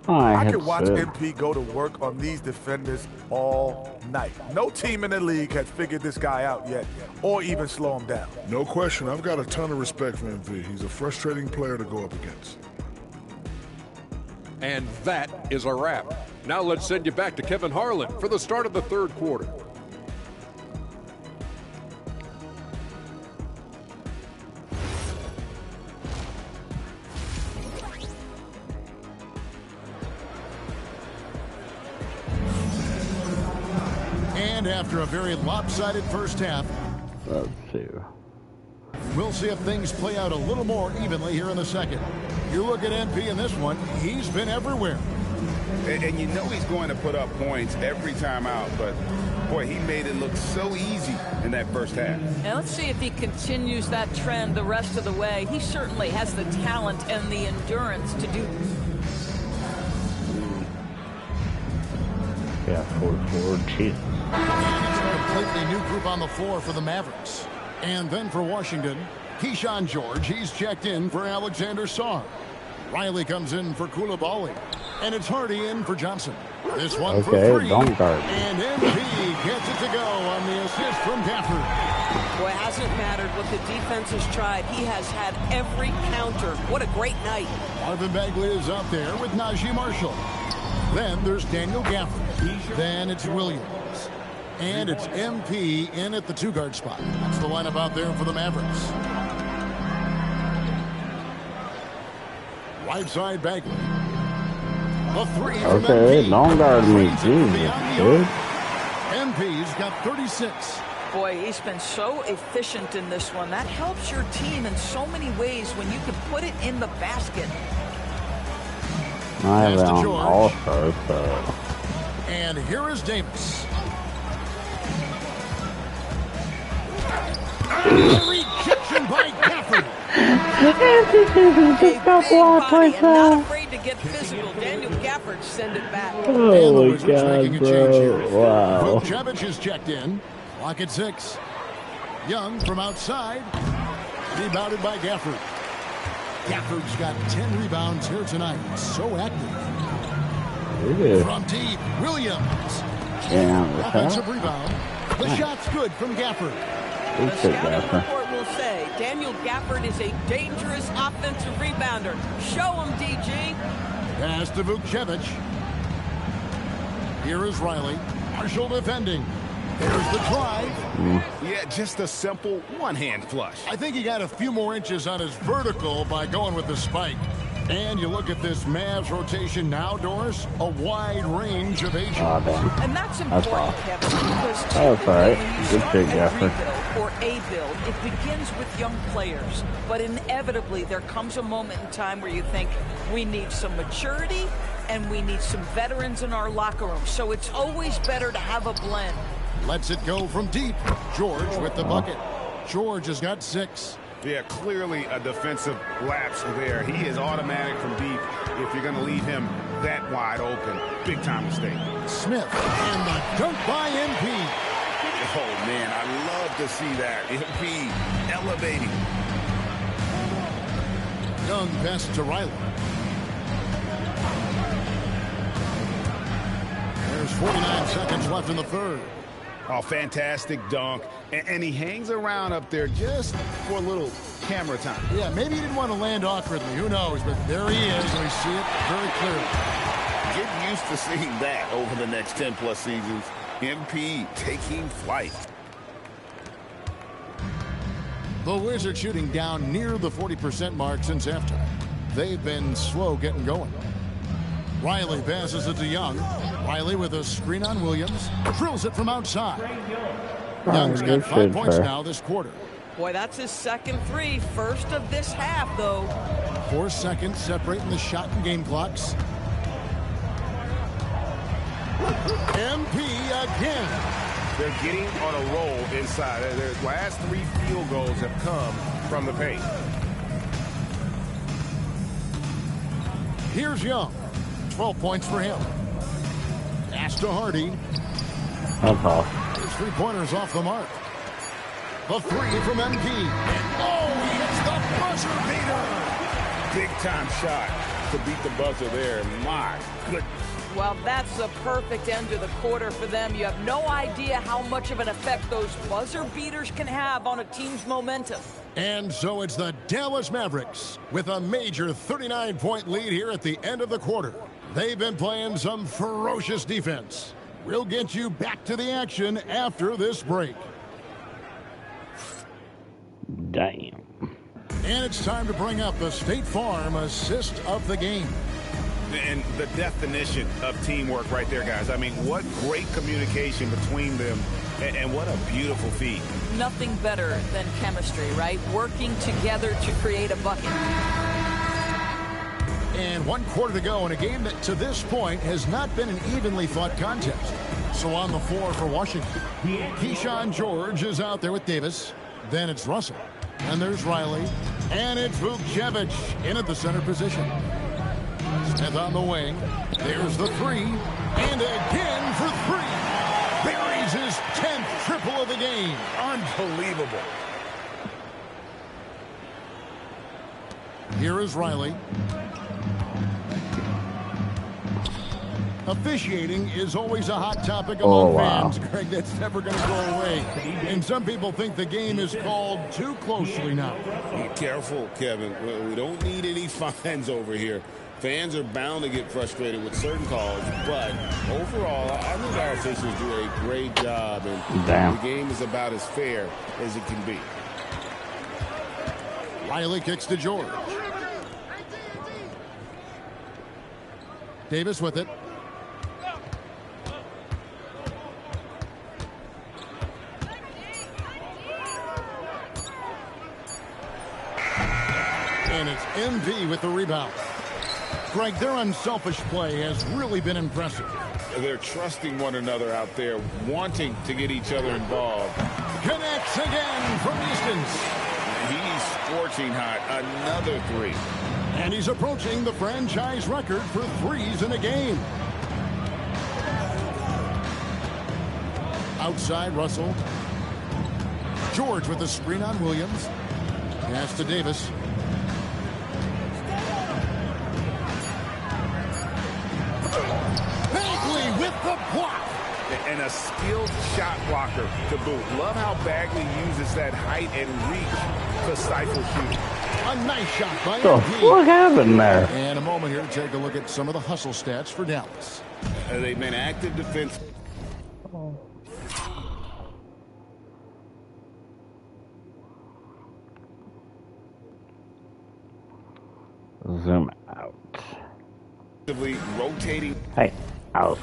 I can watch MP go to work on these defenders all night. No team in the league has figured this guy out yet, or even slow him down. No question. I've got a ton of respect for MP. He's a frustrating player to go up against. And that is a wrap. Now let's send you back to Kevin Harlan for the start of the third quarter. And after a very lopsided first half, we'll see if things play out a little more evenly here in the second. You look at MP in this one, he's been everywhere. And you know he's going to put up points every time out, but boy, he made it look so easy in that first half. And let's see if he continues that trend the rest of the way. He certainly has the talent and the endurance to do this. Yeah, forward, cheat. And it's a completely new group on the floor for the Mavericks. And then for Washington, Keyshawn George, he's checked in for Alexander Sarr. Riley comes in for Koulibaly. And it's Hardy in for Johnson. This one for three. Don't guard. And MP gets it to go on the assist from Gafford. Boy, hasn't mattered what the defense has tried. He has had every counter. What a great night. Marvin Bagley is out there with Najee Marshall. Then there's Daniel Gafford. Then it's Williams. And it's MP in at the two-guard spot. That's the lineup out there for the Mavericks. Right side Bagley. A three from MP. Don't guard me, Jesus, dude. MP's got 36. Boy, he's been so efficient in this one. That helps your team in so many ways when you can put it in the basket. I have an all-star, so. And here is Davis. Rejection by Gafford. Not afraid to get physical. Daniel Gafford send it back. Oh my God, bro! Wow. Vucevic is checked in. Clock at 6. Young from outside. Rebounded by Gafford. Gafford's got 10 rebounds here tonight. So active. From deep, Williams. Offensive rebound. The shot's good from Gafford. The scouting report will say Daniel Gafford is a dangerous offensive rebounder. Show him, DG. Pass to Vucevic. Here is Riley. Marshall defending. There's the drive. Yeah, just a simple one-hand flush. I think he got a few more inches on his vertical by going with the spike. And you look at this Mavs rotation now, Doris, a wide range of ages. Oh, damn. And that's important, Kevin, because that's all right. Good pick, Jeffrey. Or a build, it begins with young players. But inevitably, there comes a moment in time where you think we need some maturity and we need some veterans in our locker room. So it's always better to have a blend. Lets it go from deep. George with the bucket. George has got 6. Yeah, clearly a defensive lapse there. He is automatic from deep if you're going to leave him that wide open. Big time mistake. Smith and the dunk by MP. Oh, man, I love to see that. MP elevating. Young pass to Riley. There's 49 seconds left in the third. Oh, fantastic dunk. And he hangs around up there just for a little camera time. Yeah, maybe he didn't want to land awkwardly. Who knows? But there he is, and we see it very clearly. Get used to seeing that over the next 10-plus seasons. MP taking flight. The Wizards shooting down near the 40% mark since halftime. They've been slow getting going. Riley passes it to Young. Riley with a screen on Williams. Drills it from outside. Young's got 5 points now this quarter. Boy, that's his second 3. First of this half, though. 4 seconds separating the shot and game clocks. MP again. They're getting on a roll inside. Their last 3 field goals have come from the paint. Here's Young. 12 points for him. Pass to Hardy. That's off. His 3-pointers off the mark. The 3 from MP. Oh, he hits the buzzer beater. Big time shot to beat the buzzer there. My goodness. Well, that's the perfect end of the quarter for them. You have no idea how much of an effect those buzzer beaters can have on a team's momentum. And so it's the Dallas Mavericks with a major 39-point lead here at the end of the quarter. They've been playing some ferocious defense. We'll get you back to the action after this break. Damn. And it's time to bring up the State Farm assist of the game. And the definition of teamwork right there, guys. I mean, what great communication between them, and what a beautiful feat. Nothing better than chemistry, right? Working together to create a bucket. And 1 quarter to go in a game that to this point has not been an evenly fought contest. So on the floor for Washington, Keyshawn George is out there with Davis. Then it's Russell. And there's Riley. And it's Vukcevic in at the center position. Smith on the wing. There's the 3. And again for 3. Buries his 10th triple of the game. Unbelievable. Here is Riley. Officiating is always a hot topic among fans, Greg. That's never going to go away. And some people think the game is called too closely now. Be careful, Kevin. We don't need any fines over here. Fans are bound to get frustrated with certain calls, but overall, I think our officials do a great job, and the game is about as fair as it can be. Riley kicks to George. Davis with it. And it's MV with the rebound. Greg, their unselfish play has really been impressive. They're trusting one another out there, wanting to get each other involved. Connects again from distance. He's scorching hot. Another 3. And he's approaching the franchise record for 3s in a game. Outside, Russell. George with the screen on Williams. Pass to Davis. Bagley with the block. And a skilled shot blocker to boot. Love how Bagley uses that height and reach to stifle shooting. A nice shot by What happened there? And a moment here to take a look at some of the hustle stats for Dallas. They've been active defense. Zoom out. Rotating. Hey, out.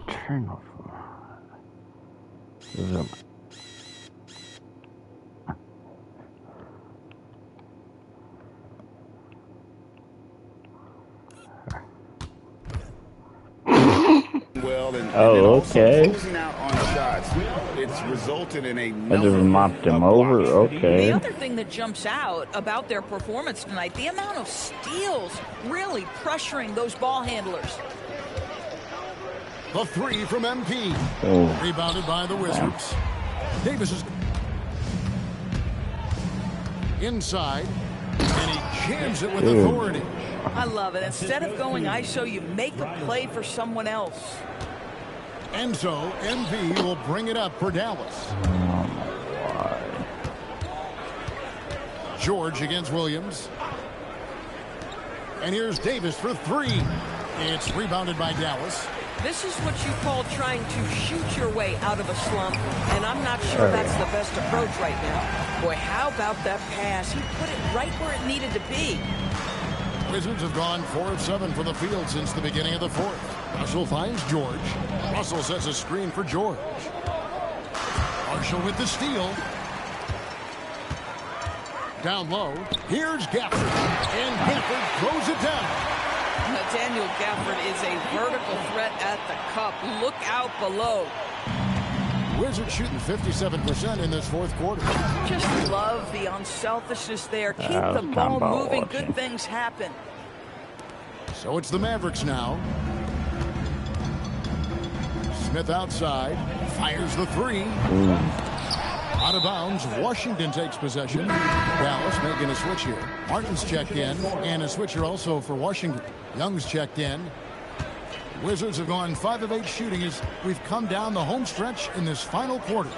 Turn off. Zoom. Well, and okay. closing out on shots. It's resulted in a I just mopped him over. Okay. The other thing that jumps out about their performance tonight, the amount of steals really pressuring those ball handlers. The three from MP. Oh. Rebounded by the Wizards. Davis is inside, and he jams it with authority. I love it. Instead of going ISO, you make a play for someone else. And so MP will bring it up for Dallas. George against Williams. And here's Davis for three. It's rebounded by Dallas. This is what you call trying to shoot your way out of a slump, and I'm not sure that's the best approach right now. Boy, how about that pass? He put it right where it needed to be. Wizards have gone 4 of 7 for the field since the beginning of the fourth. Russell finds George. Russell sets a screen for George. Marshall with the steal. Down low. Here's Gafford. And Gafford throws it down. Daniel Gafford is a vertical threat at the cup. Look out below. Wizards shooting 57% in this fourth quarter. Just love the unselfishness there. Keep the ball moving. Good things happen. So it's the Mavericks now. Smith outside. Fires the three. Out of bounds. Washington takes possession. Dallas making a switch here. Martin's checked in. And a switcher also for Washington. Young's checked in. Wizards have gone 5 of 8 shooting as we've come down the home stretch in this final quarter.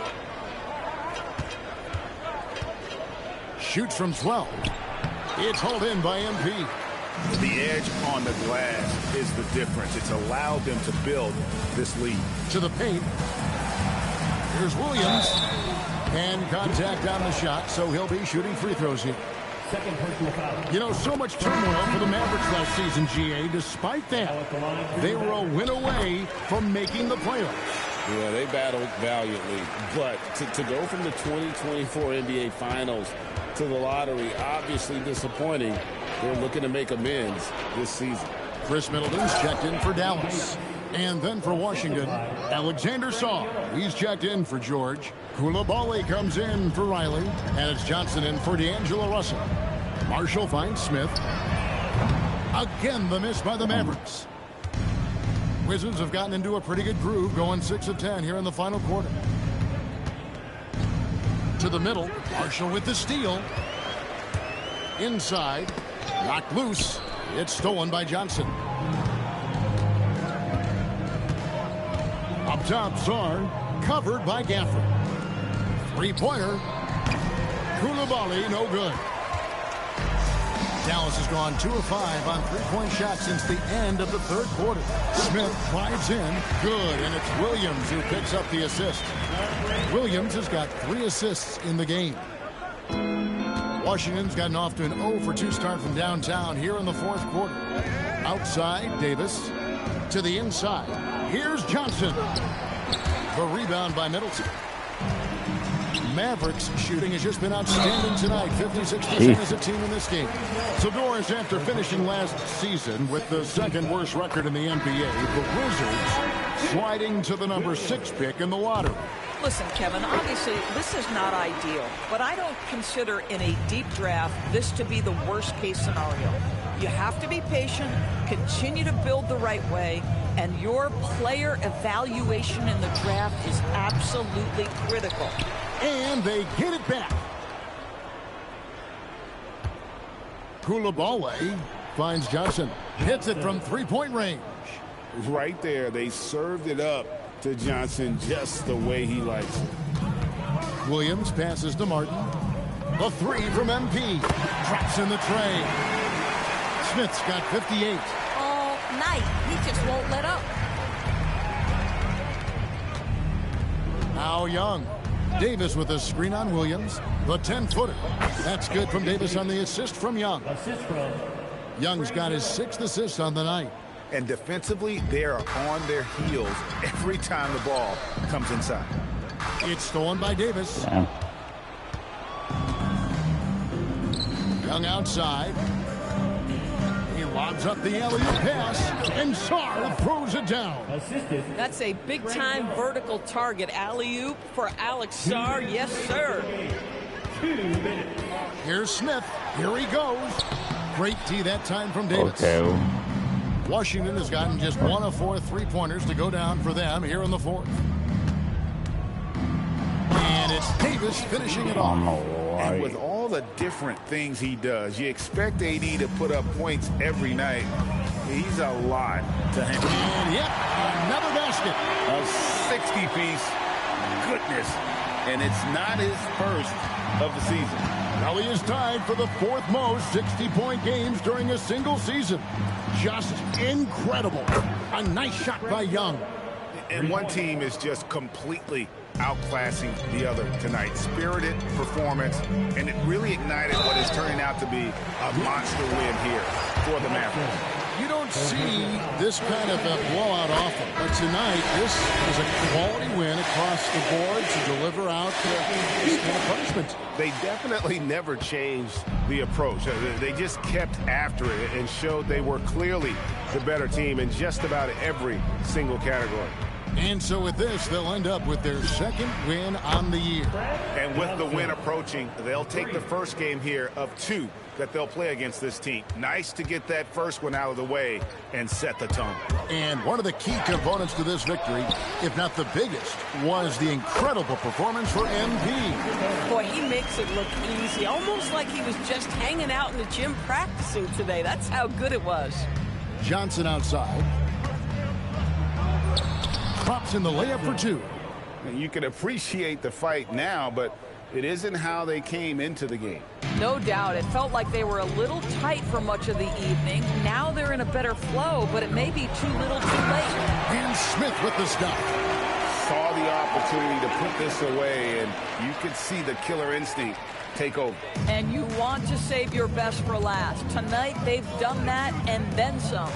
Shoots from 12. It's hauled in by MP. The edge on the glass is the difference. It's allowed them to build this lead. To the paint. Here's Williams. And contact on the shot, so he'll be shooting free throws here. You know, so much turmoil for the Mavericks last season, GA. Despite that, they were a win away from making the playoffs. Yeah, they battled valiantly. But to go from the 2024 NBA Finals to the lottery, obviously disappointing. They're looking to make amends this season. Chris Middleton's checked in for Dallas. And then for Washington, Alexander Saw. He's checked in for George. Koulibaly comes in for Riley. And it's Johnson in for D'Angelo Russell. Marshall finds Smith. Again, the miss by the Mavericks. Wizards have gotten into a pretty good groove, going 6 of 10 here in the final quarter. To the middle, Marshall with the steal. Inside, knocked loose. It's stolen by Johnson. Up top, Sarn, covered by Gafford. Three-pointer. Koulibaly, no good. Dallas has gone 2 of 5 on three-point shots since the end of the third quarter. Smith drives in, good, and it's Williams who picks up the assist. Williams has got 3 assists in the game. Washington's gotten off to an 0 for 2 start from downtown here in the fourth quarter. Outside, Davis to the inside. Here's Johnson. The rebound by Middleton. Mavericks shooting has just been outstanding tonight. 56% as a team in this game. So Doris, after finishing last season with the second worst record in the NBA, the Wizards sliding to the number 6 pick in the lottery. Listen, Kevin, obviously this is not ideal, but I don't consider in a deep draft this to be the worst case scenario. You have to be patient, continue to build the right way, and your player evaluation in the draft is absolutely critical. And they get it back. Koulibaly finds Johnson. Hits it from three-point range. Right there, they served it up to Johnson just the way he likes it. Williams passes to Martin. The three from MP. Drops in the tray. Smith's got 58. All night. He just won't let up. Now Young. Davis with a screen on Williams. The 10-footer. That's good from Davis on the assist from Young. Young's got his 6th assist on the night. And defensively, they are on their heels every time the ball comes inside. It's stolen by Davis. Yeah. Young outside. He lobs up the alley-oop pass, and Sarr throws it down. That's a big-time vertical target. Alley-oop for Alex Sarr. Yes, sir. Here's Smith. Here he goes. Great tee that time from Davis. Okay. Washington has gotten just 1 of 4 3-pointers to go down for them here in the 4th. And it's Davis finishing it off. And with all the different things he does, you expect AD to put up points every night. He's a lot to handle. And yep, another basket. A 60-piece. Goodness. And it's not his first of the season. Now he is tied for the 4th most 60-point games during a single season. Just incredible. A nice shot by Young. And one team is just completely outclassing the other tonight. Spirited performance, and it really ignited what is turning out to be a monster win here for the Mavericks. You don't see this kind of a blowout often, but tonight this is a quality win across the board to deliver out the punishment. They definitely never changed the approach. They just kept after it and showed they were clearly the better team in just about every single category. And so with this, they'll end up with their 2nd win on the year. And with the win approaching, they'll take the first game here of 2 that they'll play against this team. Nice to get that first one out of the way and set the tone. And one of the key components to this victory, if not the biggest, was the incredible performance for MP. Boy, he makes it look easy, almost like he was just hanging out in the gym practicing today. That's how good it was. Johnson outside. Pops in the layup for 2. And you can appreciate the fight now, but it isn't how they came into the game. No doubt. It felt like they were a little tight for much of the evening. Now they're in a better flow, but it may be too little too late. And Smith with the stop. Saw the opportunity to put this away, and you could see the killer instinct take over. And you want to save your best for last. Tonight, they've done that and then some.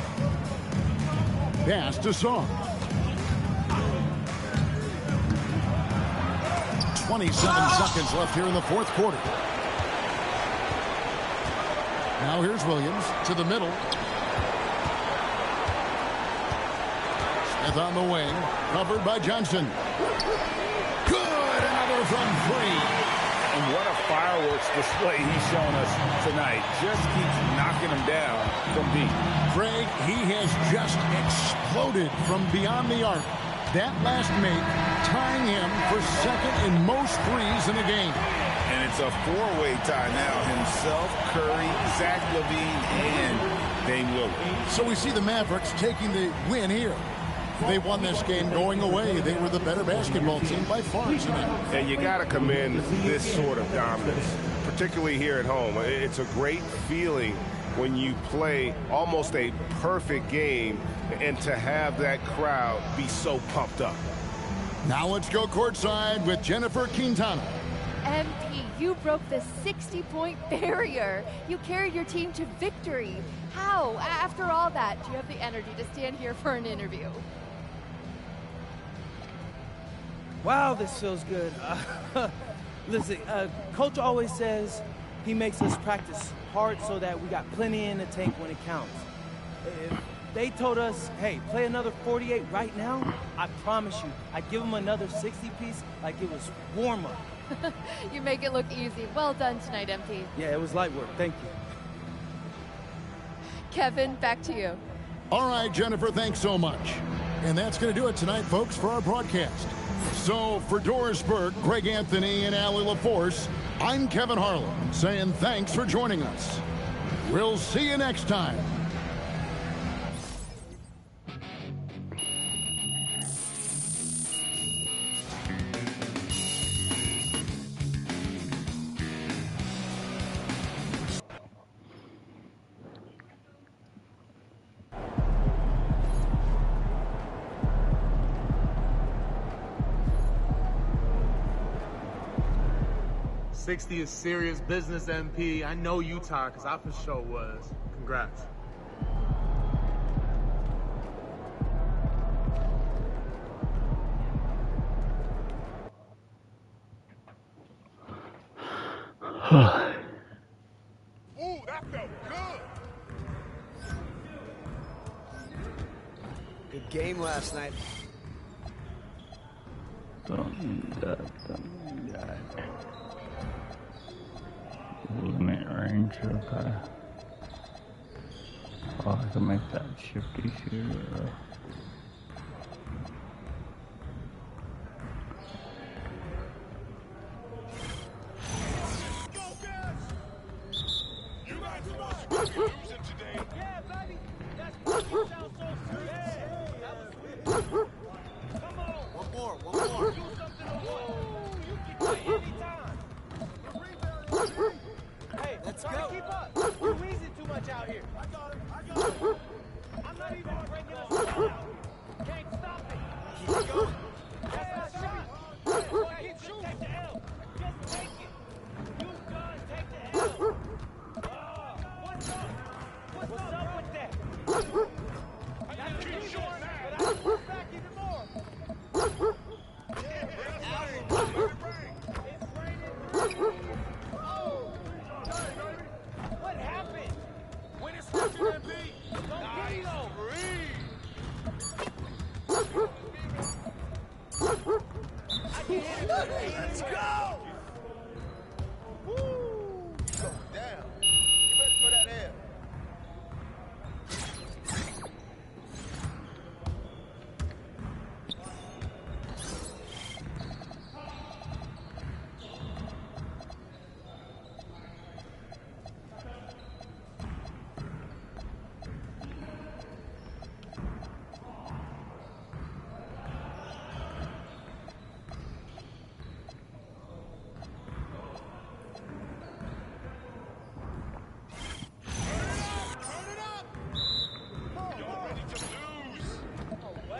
Pass to Song. 27 seconds left here in the 4th quarter. Now here's Williams to the middle. Smith on the wing, covered by Johnson. Good, another from 3. And what a fireworks display he's shown us tonight. Just keeps knocking him down from deep. Craig, he has just exploded from beyond the arc. That last make tying him for 2nd in most threes in the game. And it's a 4-way tie now. Himself, Curry, Zach LaVine, and Dame Lillard. So we see the Mavericks taking the win here. They won this game going away. They were the better basketball team by far tonight. And you got to commend this sort of dominance, particularly here at home. It's a great feeling when you play almost a perfect game and to have that crowd be so pumped up. Now let's go courtside with Jennifer Quintana. MP, you broke the 60-point barrier. You carried your team to victory. How? After all that, do you have the energy to stand here for an interview? Wow, this feels good. Listen, Coach always says he makes us practice hard so that we got plenty in the tank when it counts. If they told us, hey, play another 48 right now, I promise you, I'd give them another 60-piece like it was warm-up. You make it look easy. Well done tonight, MP. Yeah, it was light work. Thank you. Kevin, back to you. All right, Jennifer, thanks so much. And that's going to do it tonight, folks, for our broadcast. So for Doris Burke, Greg Anthony, and Allie LaForce, I'm Kevin Harlan saying thanks for joining us. We'll see you next time. '60 is serious business, MP. I know you tired, because I for sure was. Congrats. Ooh, that felt good. Good game last night. Don't need that. Limit range, okay. Oh, I can make that shifty shooter. Hey, let's go. Keep up. You're wheezing too much out here. I got it. I'm not even breaking us out. Can't stop it. Keep going. That's my shot. Keep shooting. Take the L. Just take it. You guys take the L. What's up? What's up with that? That's keep shooting that. But I push back even more. What happened? When it's not your MB, don't get it though. Let's go! Woo! Down. You ready for that air?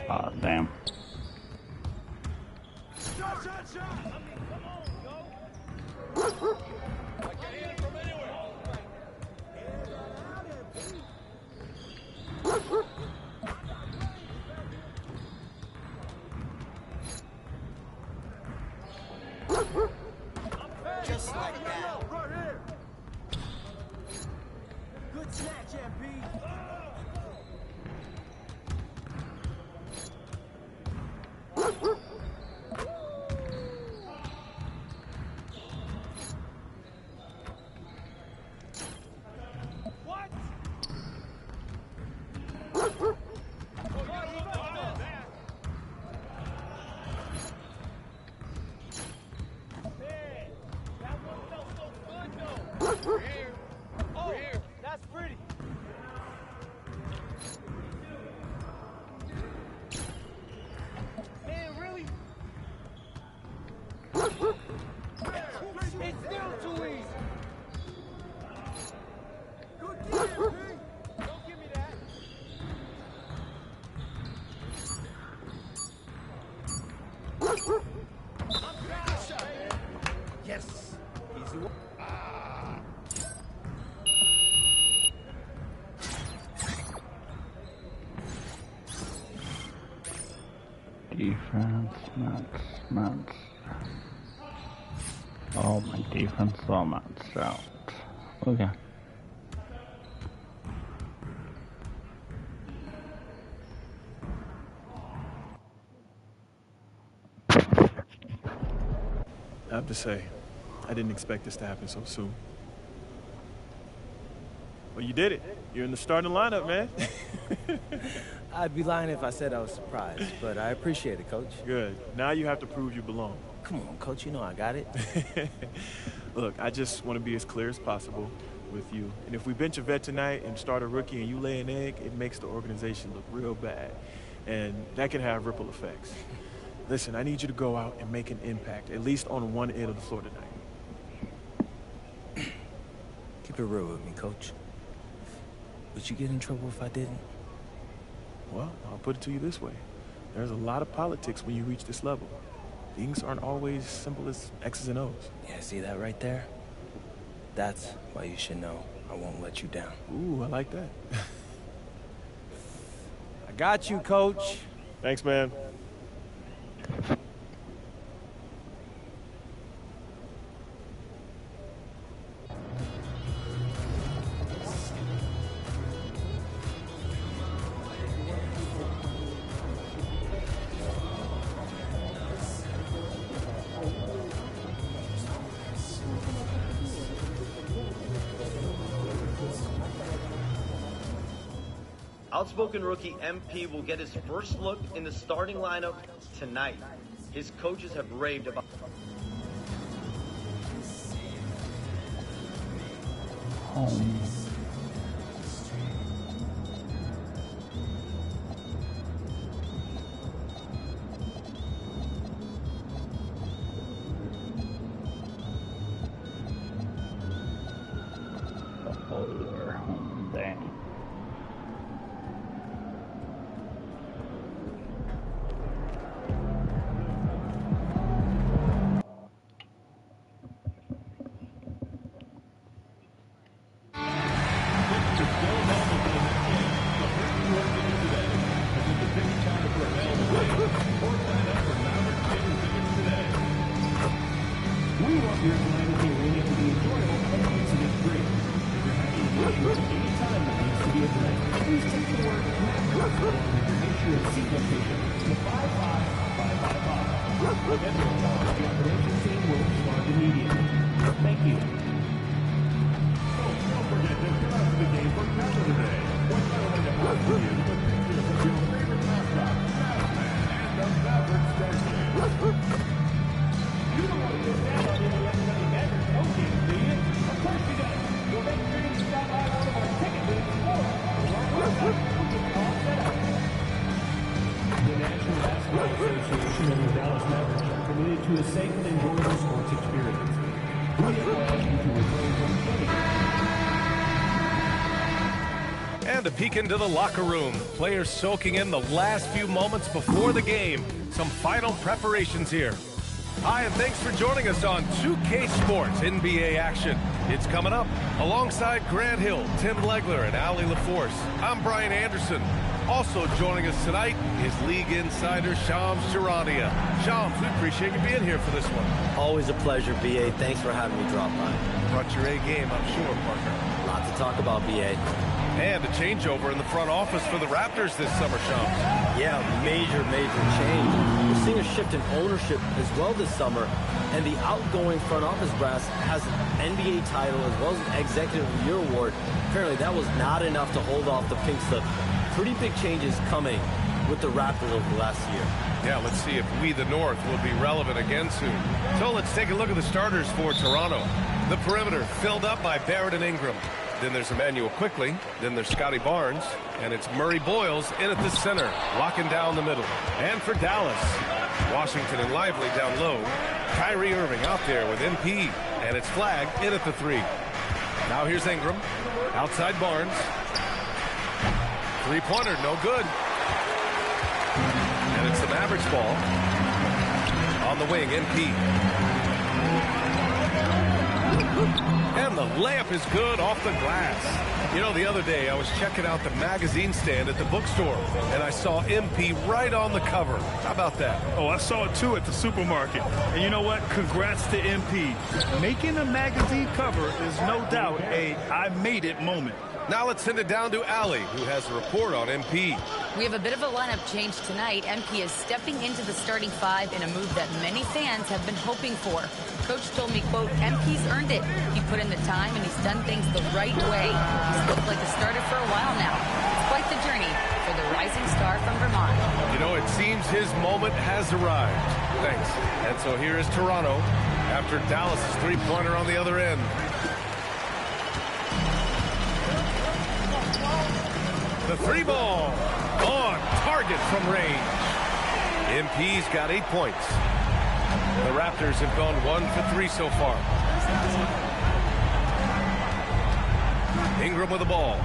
Ah, damn. Shot! I mean, come on, yo. I can hit it from anywhere. Just like that. Right here. Good snatch, MP. What? Man, that one felt so good though. We're here. Oh, we're here. That's pretty. Man, really? It's still too easy. Good game, B. Don't give me that. Yes. Easy one. Defense, match. Oh, my defense all matched out. Okay. I have to say, I didn't expect this to happen so soon. Well, you did it. You're in the starting lineup, man. I'd be lying if I said I was surprised, but I appreciate it, Coach. Good. Now you have to prove you belong. Come on, Coach, you know I got it. Look, I just want to be as clear as possible with you. And if we bench a vet tonight and start a rookie and you lay an egg, it makes the organization look real bad. And that can have ripple effects. Listen, I need you to go out and make an impact, at least on one end of the floor tonight. Keep it real with me, Coach. Would you get in trouble if I didn't? Well, I'll put it to you this way. There's a lot of politics when you reach this level. Things aren't always simple as X's and O's. Yeah, see that right there? That's why you should know I won't let you down. Ooh, I like that. I got you, Coach. Thanks, man. Outspoken rookie MP will get his first look in the starting lineup tonight. His coaches have raved about... And a peek into the locker room. Players soaking in the last few moments before the game. Some final preparations here. Hi, and thanks for joining us on 2K Sports NBA action. It's coming up. Alongside Grant Hill, Tim Legler, and Ali LaForce, I'm Brian Anderson. Also joining us tonight is League Insider Shams Charania. Shams, we appreciate you being here for this one. Always a pleasure, B.A. Thanks for having me drop by. Brought your A game, I'm sure, partner. Lot to talk about, B.A. And a changeover in the front office for the Raptors this summer, Shams. Yeah, major change. We're seeing a shift in ownership as well this summer, and the outgoing front office brass has an NBA title as well as an Executive of the Year award. Apparently that was not enough to hold off the pink slip. Pretty big changes coming with the Raptors over the last year. Yeah, let's see if we, the North, will be relevant again soon. So let's take a look at the starters for Toronto. The perimeter filled up by Barrett and Ingram. Then there's Emmanuel Quickly. Then there's Scotty Barnes. And it's Murray Boyles in at the center, locking down the middle. And for Dallas, Washington and Lively down low. Kyrie Irving out there with MP. And it's Flag in at the 3. Now here's Ingram. Outside Barnes. Three-pointer, no good. And it's the Mavericks ball. On the wing, MP. And the layup is good off the glass. You know, the other day I was checking out the magazine stand at the bookstore, and I saw MP right on the cover. How about that? Oh, I saw it too at the supermarket. And you know what? Congrats to MP. Making a magazine cover is no doubt a I made it moment. Now let's send it down to Ali, who has a report on MP. We have a bit of a lineup change tonight. MP is stepping into the starting 5 in a move that many fans have been hoping for. Coach told me, quote, MP's earned it. He put in the time and he's done things the right way. He's looked like a starter for a while now. It's quite the journey for the rising star from Vermont. You know, it seems his moment has arrived. Thanks. And so here is Toronto after Dallas' three-pointer on the other end. The 3-ball on target from range. MP's got 8 points. The Raptors have gone 1 for 3 so far. Ingram with the ball.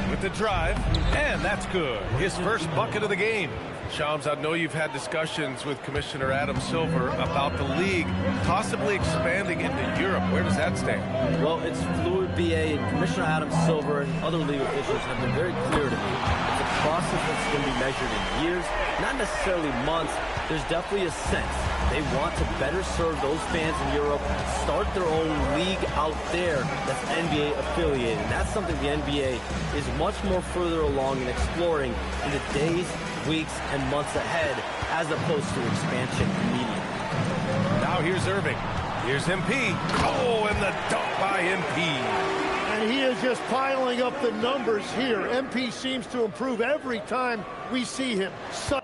With the drive, and that's good. His first bucket of the game. Shams, I know you've had discussions with Commissioner Adam Silver about the league possibly expanding into Europe. Where does that stand? Well, it's fluid, BA, and Commissioner Adam Silver and other league officials have been very clear to me. It's a process that's going to be measured in years, not necessarily months. There's definitely a sense they want to better serve those fans in Europe, start their own league out there that's NBA affiliated. And that's something the NBA is much more further along in exploring in the days, weeks, and months ahead, as opposed to expansion immediately. Now here's Irving. Here's MP. Oh, and the dunk by MP. And he is just piling up the numbers here. MP seems to improve every time we see him. Such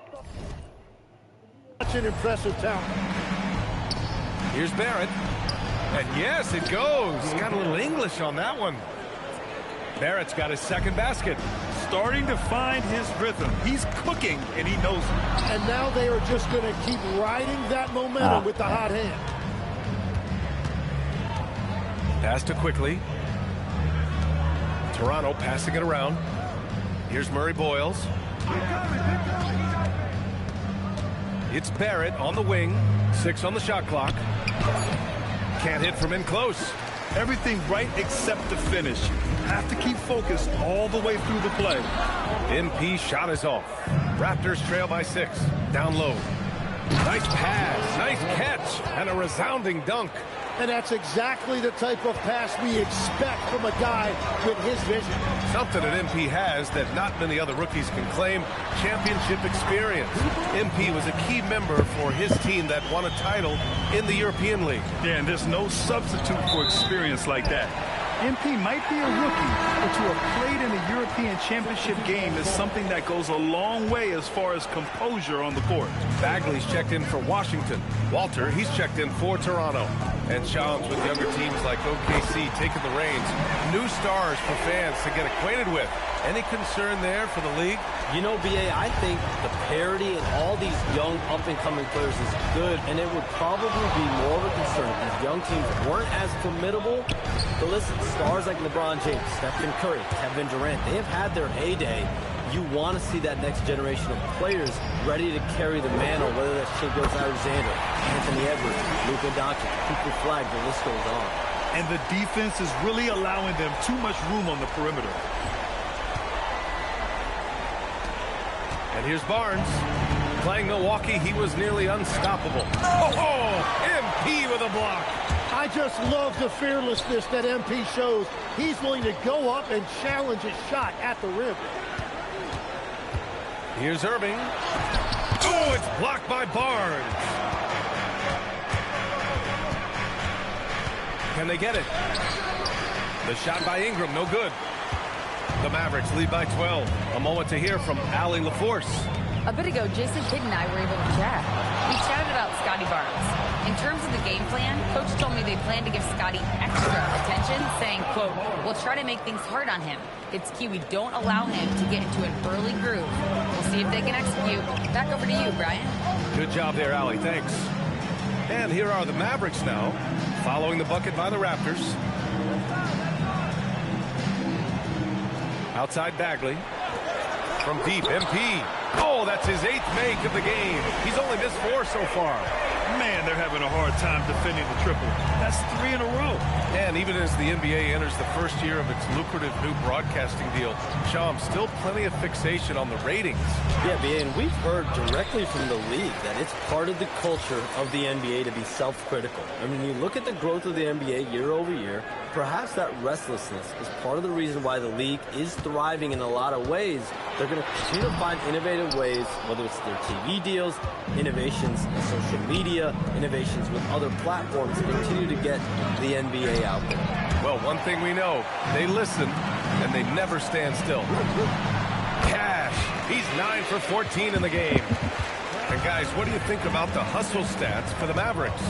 an impressive talent. Here's Barrett. And yes, it goes. Got a little English on that one. Barrett's got his second basket. Starting to find his rhythm. He's cooking, and he knows it. And now they are just going to keep riding that momentum with the hot hand. Pass to Quickly. Toronto passing it around. Here's Murray Boyles. It's Barrett on the wing. 6 on the shot clock. Can't hit from in close. Everything right except the finish. Have to keep focused all the way through the play. MP shot is off. Raptors trail by 6. Down low. Nice pass. Nice catch. And a resounding dunk. And that's exactly the type of pass we expect from a guy with his vision. Something that MP has that not many other rookies can claim: championship experience. MP was a key member for his team that won a title in the European League. Yeah, and there's no substitute for experience like that. MP might be a rookie, but to have played in a European Championship game is something that goes a long way as far as composure on the court. Bagley's checked in for Washington. Walter, he's checked in for Toronto. And Shams with younger teams like OKC taking the reins. New stars for fans to get acquainted with. Any concern there for the league? You know, BA, I think the parity in all these young up-and-coming players is good, and it would probably be more of a concern if these young teams weren't as formidable. But listen, stars like LeBron James, Stephen Curry, Kevin Durant, they have had their heyday. You want to see that next generation of players ready to carry the mantle, whether that's Shai Gilgeous-Alexander, Anthony Edwards, Luka Doncic, Cooper Flag, the list goes on. And the defense is really allowing them too much room on the perimeter. And here's Barnes. Playing Milwaukee, he was nearly unstoppable. Oh, MP with a block. I just love the fearlessness that MP shows. He's willing to go up and challenge a shot at the rim. Here's Irving. Oh, it's blocked by Barnes. Can they get it? The shot by Ingram, no good. The Mavericks lead by 12. A moment to hear from Allie LaForce. A bit ago, Jason Kidd and I were able to chat. We chatted about Scotty Barnes. In terms of the game plan, Coach told me they plan to give Scotty extra attention, saying, quote, "We'll try to make things hard on him. It's key we don't allow him to get into an early groove. We'll see if they can execute." Back over to you, Brian. Good job there, Allie. Thanks. And here are the Mavericks now, following the bucket by the Raptors. Outside Bagley. From deep, MP. Oh, that's his 8th make of the game. He's only missed 4 so far. Man, they're having a hard time defending the triple. That's 3 in a row. And even as the NBA enters the first year of its lucrative new broadcasting deal, Shams, still plenty of fixation on the ratings. Yeah, BA, and we've heard directly from the league that it's part of the culture of the NBA to be self-critical. I mean, you look at the growth of the NBA year over year, perhaps that restlessness is part of the reason why the league is thriving in a lot of ways. They're going to continue to find innovative ways, whether it's their TV deals, innovations in social media, innovations with other platforms, to continue to get the NBA out there. Well, one thing we know, they listen and they never stand still. Cash, he's 9 for 14 in the game. And guys, what do you think about the hustle stats for the Mavericks?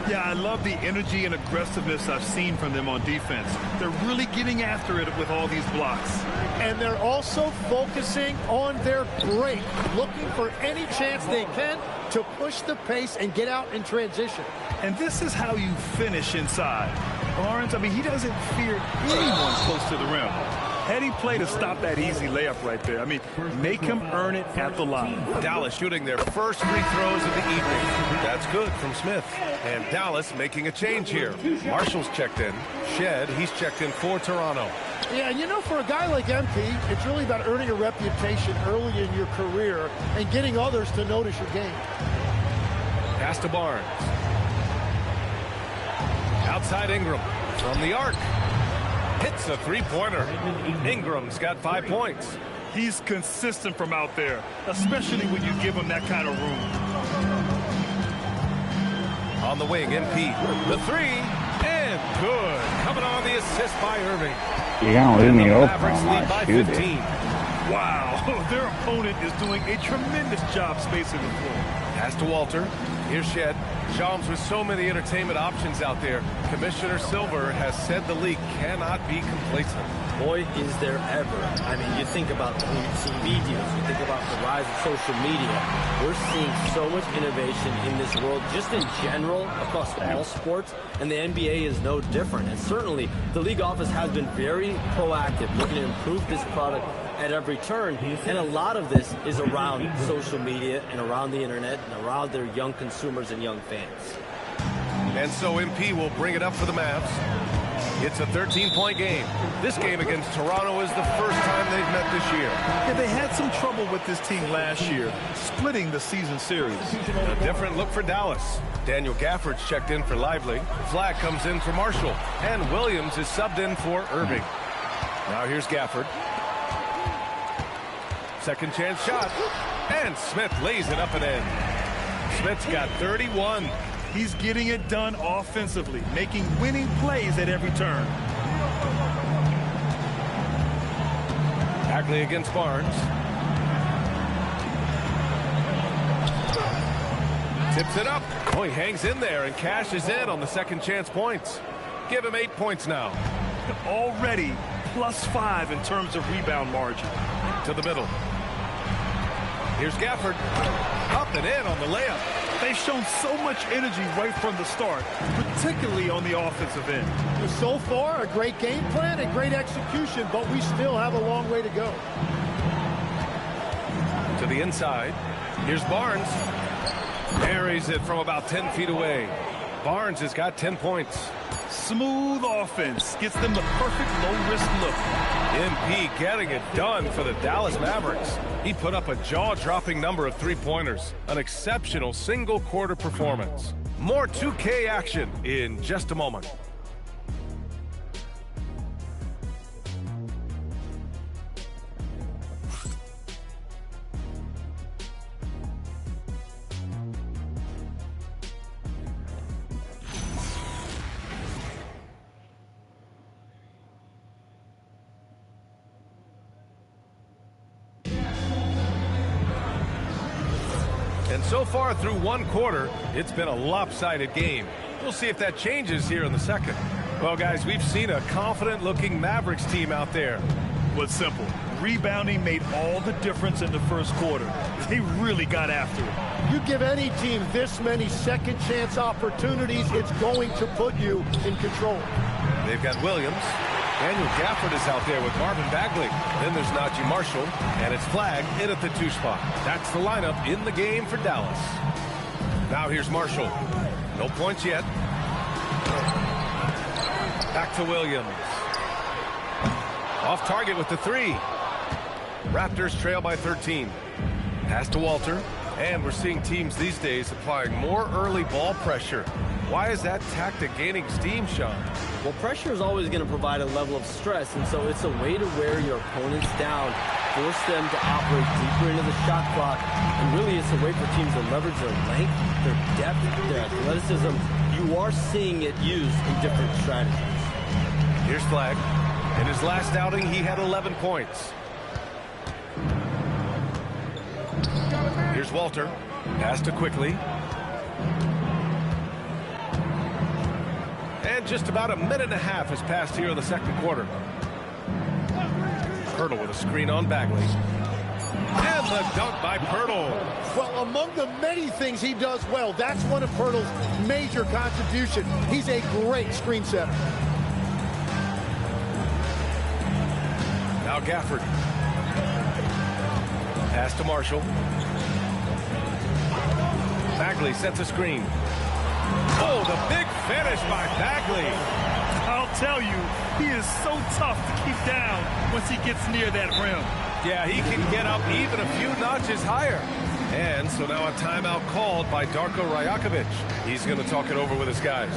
Yeah, I love the energy and aggressiveness I've seen from them on defense. They're really getting after it with all these blocks. And they're also focusing on their break, looking for any chance they can to push the pace and get out in transition. And this is how you finish inside. Lawrence, I mean, he doesn't fear anyone close to the rim. Heady play to stop that easy layup right there. I mean, make him earn it at the line. Dallas shooting their first free throws of the evening. That's good from Smith. And Dallas making a change here. Marshall's checked in. Shed, he's checked in for Toronto. Yeah, and you know, for a guy like MP, it's really about earning a reputation early in your career and getting others to notice your game. Pass to Barnes. Outside Ingram from the arc. Hits a three-pointer. Ingram's got 5 points. He's consistent from out there, especially when you give him that kind of room. On the wing, MP. The 3, and good. Coming on the assist by Irving. You're gonna leave me open Mavericks on lead my by shooting. 15. Wow, their opponent is doing a tremendous job spacing the floor. Pass to Walter. Here's Shed. Shams, with so many entertainment options out there, Commissioner Silver has said the league cannot be complacent. Boy, is there ever. I mean, you think about the new TV deals, you think about the rise of social media. We're seeing so much innovation in this world, just in general, across all sports, and the NBA is no different. And certainly, the league office has been very proactive, looking to improve this product at every turn, and a lot of this is around social media and around the internet and around their young consumers and young fans. And so MP will bring it up for the Mavs. It's a 13-point game. This game against Toronto is the first time they've met this year. Yeah, they had some trouble with this team last year, splitting the season series. A different look for Dallas. Daniel Gafford's checked in for Lively. Flag comes in for Marshall. And Williams is subbed in for Irving. Now here's Gafford. Second chance shot. And Smith lays it up and in. Smith's got 31. He's getting it done offensively, making winning plays at every turn. Bagley against Barnes. Tips it up. Oh, he hangs in there and cashes in on the second chance points. Give him 8 points now. Already +5 in terms of rebound margin. To the middle. Here's Gafford. Up and in on the layup. They've shown so much energy right from the start, particularly on the offensive end. So far, a great game plan and great execution, but we still have a long way to go. To the inside. Here's Barnes. Parries it from about 10 feet away. Barnes has got 10 points. Smooth offense gets them the perfect low-risk look. MP getting it done for the Dallas Mavericks. He put up a jaw-dropping number of three-pointers. An exceptional single-quarter performance. More 2K action in just a moment. And so far through one quarter, it's been a lopsided game. We'll see if that changes here in the second. Well, guys, we've seen a confident-looking Mavericks team out there. What's simple? Rebounding made all the difference in the first quarter. They really got after it. You give any team this many second chance opportunities, it's going to put you in control. They've got Williams. Daniel Gafford is out there with Marvin Bagley. Then there's Najee Marshall, and it's Flag in at the 2 spot. That's the lineup in the game for Dallas. Now here's Marshall. No points yet. Back to Williams. Off target with the 3. Raptors trail by 13. Pass to Walter. And we're seeing teams these days applying more early ball pressure. Why is that tactic gaining steam, Sean? Well, pressure is always going to provide a level of stress, and so it's a way to wear your opponents down, force them to operate deeper into the shot clock, and really it's a way for teams to leverage their length, their depth, their athleticism. You are seeing it used in different strategies. Here's Flag. In his last outing, he had 11 points. Here's Walter. Pass to Quickly. And just about a minute and a half has passed here in the second quarter. Pirtle with a screen on Bagley. And the dunk by Pirtle. Well, among the many things he does well, that's one of Pirtle's major contributions. He's a great screen setter. Now Gafford. Pass to Marshall. Bagley sets a screen. Oh, the big finish by Bagley. I'll tell you, he is so tough to keep down once he gets near that rim. Yeah, he can get up even a few notches higher. And so now a timeout called by Darko Rajakovic. He's going to talk it over with his guys.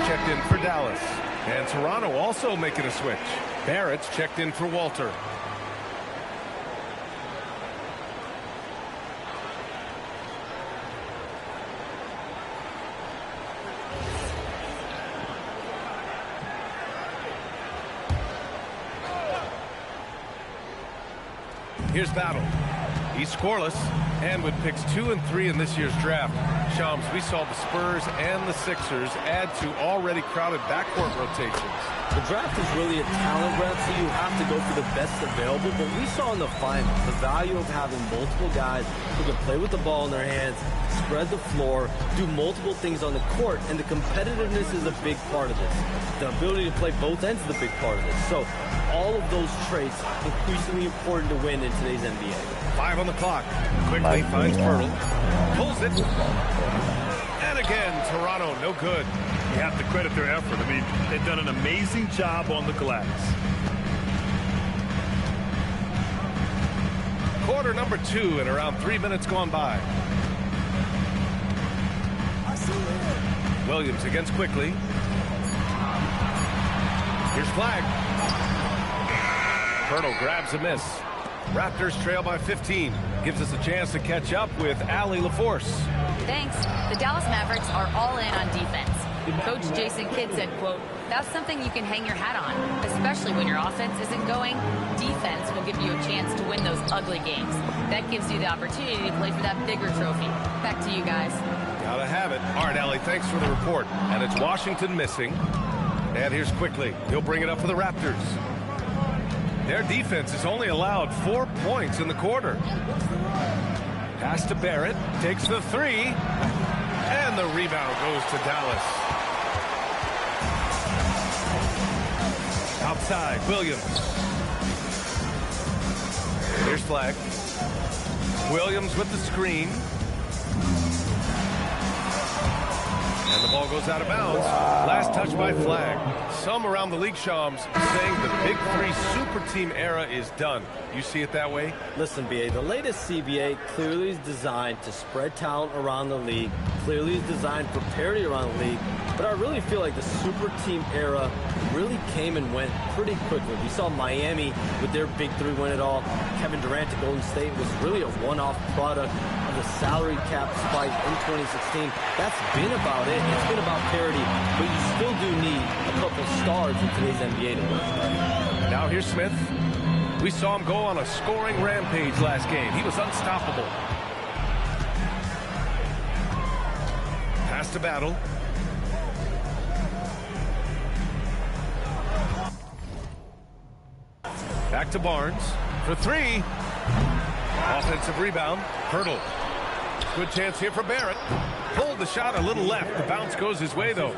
checked in for Dallas. And Toronto also making a switch. Barrett's checked in for Walter. Here's Battle. He's scoreless, and with picks 2 and 3 in this year's draft, Shams, we saw the Spurs and the Sixers add to already crowded backcourt rotations. The draft is really a talent grab, so you have to go for the best available. But we saw in the finals the value of having multiple guys who can play with the ball in their hands, spread the floor, do multiple things on the court, and the competitiveness is a big part of this. The ability to play both ends is a big part of this. So all of those traits increasingly important to win in today's NBA. 5 on the clock. Quickly finds Pirtle. Pulls it. And again, Toronto, no good. You have to credit their effort. I mean, they've done an amazing job on the glass. Quarter number 2 and around 3 minutes gone by. Williams against Quickly. Here's Flag. Pirtle grabs a miss. Raptors trail by 15. Gives us a chance to catch up with Allie LaForce. Thanks. The Dallas Mavericks are all in on defense. Coach Jason Kidd said, quote, "That's something you can hang your hat on, especially when your offense isn't going. Defense will give you a chance to win those ugly games. That gives you the opportunity to play for that bigger trophy." Back to you guys. Gotta have it. All right, Allie, thanks for the report. And it's Washington missing. And here's Quickly. He'll bring it up for the Raptors. Their defense has only allowed 4 points in the quarter. Pass to Barrett. Takes the 3. And the rebound goes to Dallas. Outside, Williams. Here's Flag. Williams with the screen. And the ball goes out of bounds. Last touch by Flag. Some around the league, Shams, saying the Big 3 super team era is done. You see it that way? Listen, BA, the latest CBA clearly is designed to spread talent around the league, clearly is designed for parity around the league, but I really feel like the super team era really came and went pretty quickly. We saw Miami with their Big 3 win it all. Kevin Durant to Golden State was really a one-off product of the salary cap spike in 2016. That's been about it. It's been about parity, but you still do need a couple stars in today's NBA to win. Now here's Smith. We saw him go on a scoring rampage last game. He was unstoppable. Pass to Battle. Back to Barnes for 3. Offensive rebound. Pirtle. Good chance here for Barrett. Pulled the shot a little left. The bounce goes his way, though.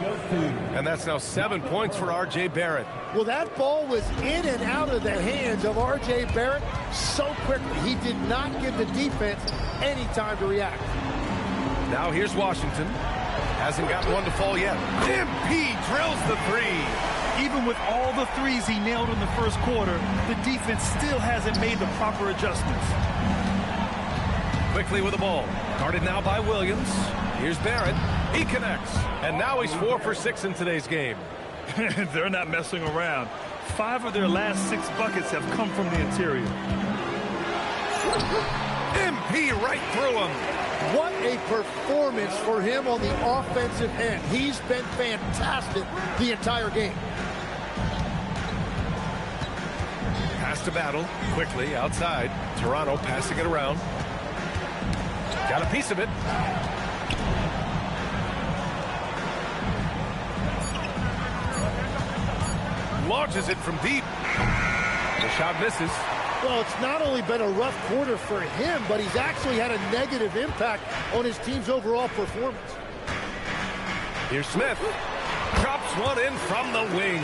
And that's now 7 points for R.J. Barrett. Well, that ball was in and out of the hands of R.J. Barrett so quickly. He did not give the defense any time to react. Now here's Washington. Hasn't gotten one to fall yet. MP drills the 3. Even with all the threes he nailed in the first quarter, the defense still hasn't made the proper adjustments. Quickly with the ball. Guarded now by Williams. Here's Barrett. He connects. And now he's 4 for 6 in today's game. They're not messing around. 5 of their last 6 buckets have come from the interior. MP right through him. What a performance for him on the offensive end. He's been fantastic the entire game. Pass to Battle. Quickly outside. Toronto passing it around. Got a piece of it. Launches it from deep. The shot misses. Well, it's not only been a rough quarter for him, but he's actually had a negative impact on his team's overall performance. Here's Smith. Drops one in from the wing.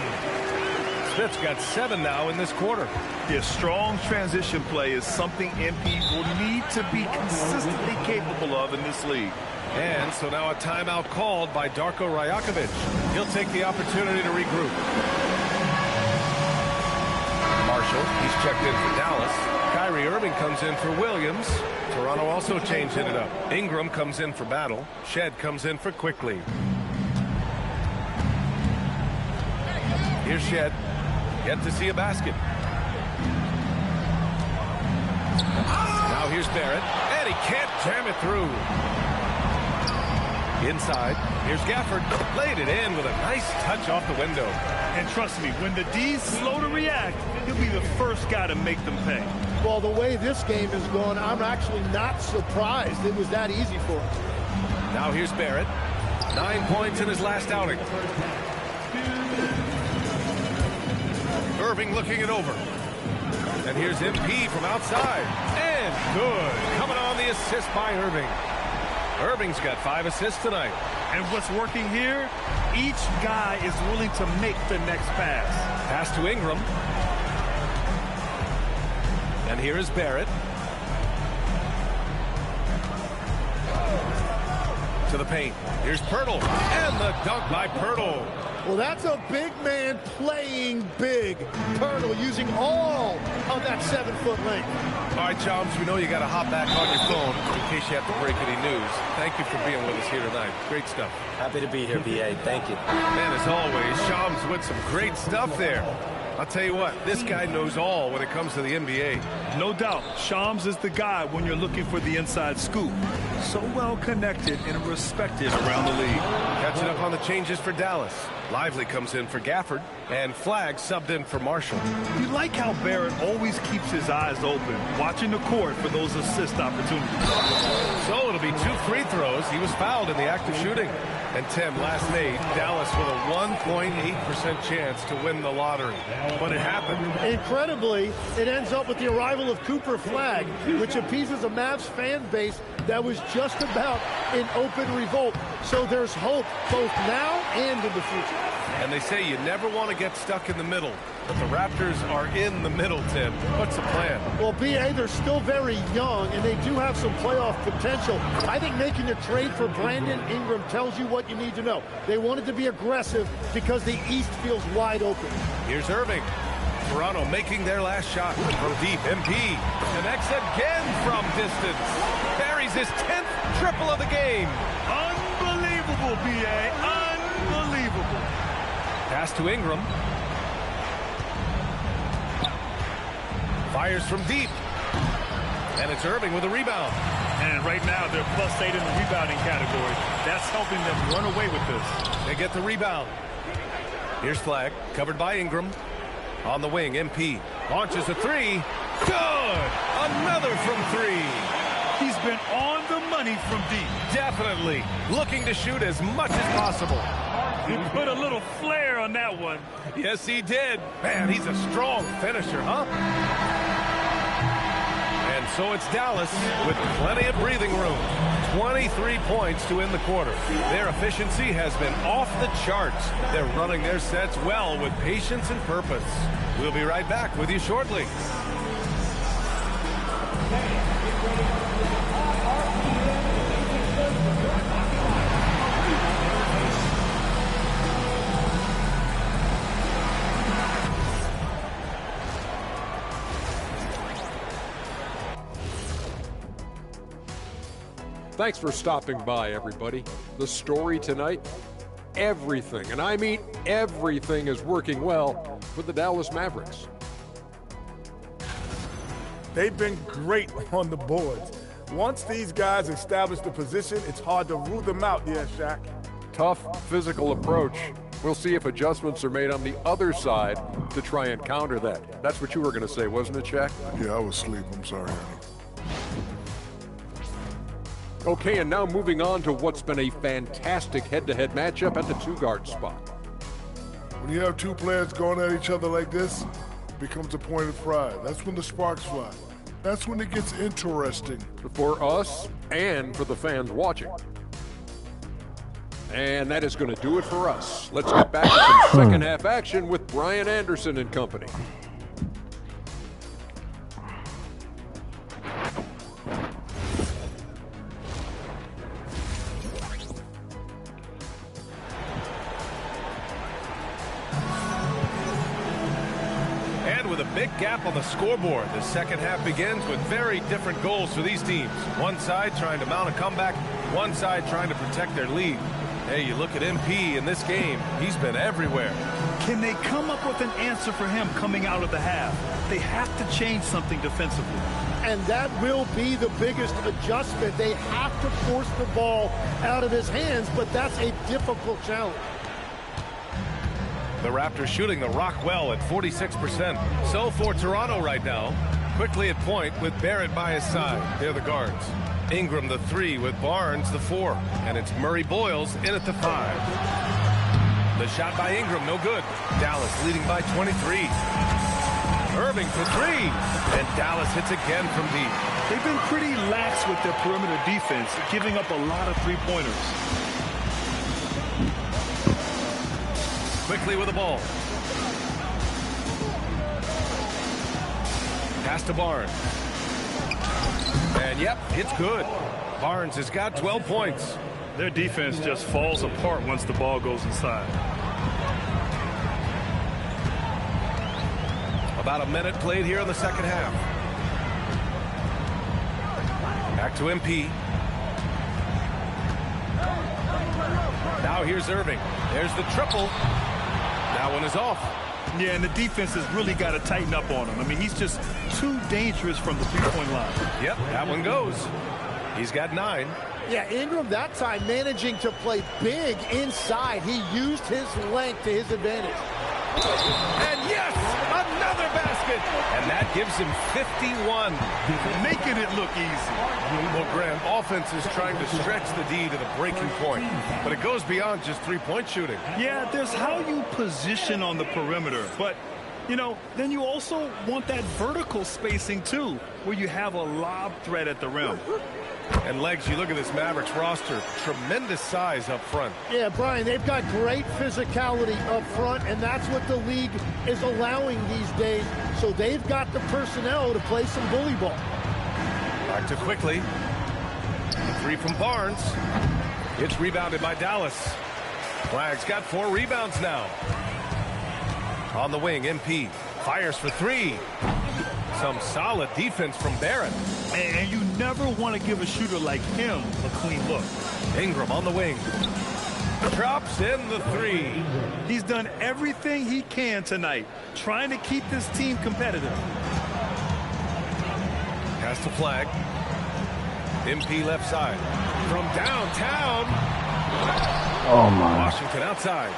Smith's got 7 now in this quarter. Yeah, strong transition play is something MP will need to be consistently capable of in this league. And so now a timeout called by Darko Rajakovic. He'll take the opportunity to regroup. Marshall, he's checked in for Dallas. Kyrie Irving comes in for Williams. Toronto also changing it up. Ingram comes in for Battle. Shed comes in for Quickly. Here's Shed. Yet to see a basket. Now here's Barrett. And he can't jam it through. Inside. Here's Gafford. Laid it in with a nice touch off the window. And trust me, when the D's slow to react, he'll be the first guy to make them pay. Well, the way this game is going, I'm actually not surprised it was that easy for him. Now here's Barrett. 9 points in his last outing. Irving looking it over. And here's MP from outside. And good. Coming on the assist by Irving. Irving's got 5 assists tonight. And what's working here, each guy is willing to make the next pass. Pass to Ingram. And here is Barrett. To the paint. Here's Pirtle. And the dunk by Pirtle. Well, that's a big man playing big. Pirtle using all of that 7-foot length. All right, Chums, we know you got to hop back on your phone in case you have to break any news. Thank you for being with us here tonight. Great stuff. Happy to be here, BA. Thank you. Man, as always, Chums with some great stuff there. I'll tell you what, this guy knows all when it comes to the NBA. No doubt, Shams is the guy when you're looking for the inside scoop. So well connected and respected around the league. Catching up on the changes for Dallas. Lively comes in for Gafford, and Flagg subbed in for Marshall. You like how Barrett always keeps his eyes open, watching the court for those assist opportunities. So it'll be 2 free throws. He was fouled in the act of shooting. And Tim, last night, Dallas with a 1.8% chance to win the lottery. But it happened. Incredibly, it ends up with the arrival of Cooper Flagg, which appeases a Mavs fan base that was just about in open revolt. So there's hope both now and in the future. And they say you never want to get stuck in the middle. But the Raptors are in the middle, Tim. What's the plan? Well, BA, they're still very young, and they do have some playoff potential. I think making a trade for Brandon Ingram tells you what you need to know. They wanted to be aggressive because the East feels wide open. Here's Irving. Toronto making their last shot from deep. MP connects again from distance. Buries his 10th triple of the game. Unbelievable, BA. Unbelievable. Pass to Ingram. Fires from deep. And it's Irving with a rebound. And right now, they're +8 in the rebounding category. That's helping them run away with this. They get the rebound. Here's Flagg, covered by Ingram. On the wing, MP launches a 3. Good! Another from 3. He's been on the money from deep. Definitely. Looking to shoot as much as possible. He put a little flair on that one. Yes, he did. Man, he's a strong finisher, huh? And so it's Dallas with plenty of breathing room. 23 points to end the quarter. Their efficiency has been off the charts. They're running their sets well with patience and purpose. We'll be right back with you shortly. Thanks for stopping by, everybody. The story tonight, everything, and I mean everything, is working well for the Dallas Mavericks. They've been great on the boards. Once these guys establish the position, it's hard to rule them out, yeah, Shaq. Tough physical approach. We'll see if adjustments are made on the other side to try and counter that. That's what you were going to say, wasn't it, Shaq? Yeah, I was asleep. I'm sorry, honey. Okay, and now moving on to what's been a fantastic head-to-head matchup at the 2-guard spot. When you have 2 players going at each other like this, it becomes a point of pride. That's when the sparks fly. That's when it gets interesting. For us and for the fans watching. And that is going to do it for us. Let's get back to some second half action with Brian Anderson and company. Big gap on the scoreboard. The second half begins with very different goals for these teams. One side trying to mount a comeback, one side trying to protect their lead. Hey, you look at MP in this game, he's been everywhere. Can they come up with an answer for him coming out of the half? They have to change something defensively. And that will be the biggest adjustment. They have to force the ball out of his hands, but that's a difficult challenge. The Raptors shooting the rock well at 46%. So for Toronto right now, quickly at point with Barrett by his side. They're the guards. Ingram the 3 with Barnes the 4. And it's Murray Boyles in at the 5. The shot by Ingram, no good. Dallas leading by 23. Irving for 3. And Dallas hits again from deep. They've been pretty lax with their perimeter defense, giving up a lot of three-pointers. Quickly with the ball. Pass to Barnes. And yep, it's good. Barnes has got 12 points. Their defense just falls apart once the ball goes inside. About a minute played here in the second half. Back to MP. Now here's Irving. There's the triple. That one is off. Yeah, and the defense has really got to tighten up on him. I mean, he's just too dangerous from the three-point line. Yep, that one goes. He's got 9. Yeah, Ingram that time managing to play big inside. He used his length to his advantage. And yes, another basket. And that gives him 51. Making it look easy. Well, Graham, offense is trying to stretch the D to the breaking point. But it goes beyond just three-point shooting. Yeah, there's how you position on the perimeter. But, you know, then you also want that vertical spacing, too, where you have a lob threat at the rim. And Legs, you look at this Mavericks roster, tremendous size up front. Yeah, Brian, they've got great physicality up front, and that's what the league is allowing these days. So they've got the personnel to play some bully ball. Back to Quickly. The 3 from Barnes. It's rebounded by Dallas. Flagg's got 4 rebounds now. On the wing, MP fires for 3. Some solid defense from Barrett. And you never want to give a shooter like him a clean look. Ingram on the wing. Drops in the 3. He's done everything he can tonight, trying to keep this team competitive. Pass to Flag. MP left side. From downtown. Oh, my. Washington outside.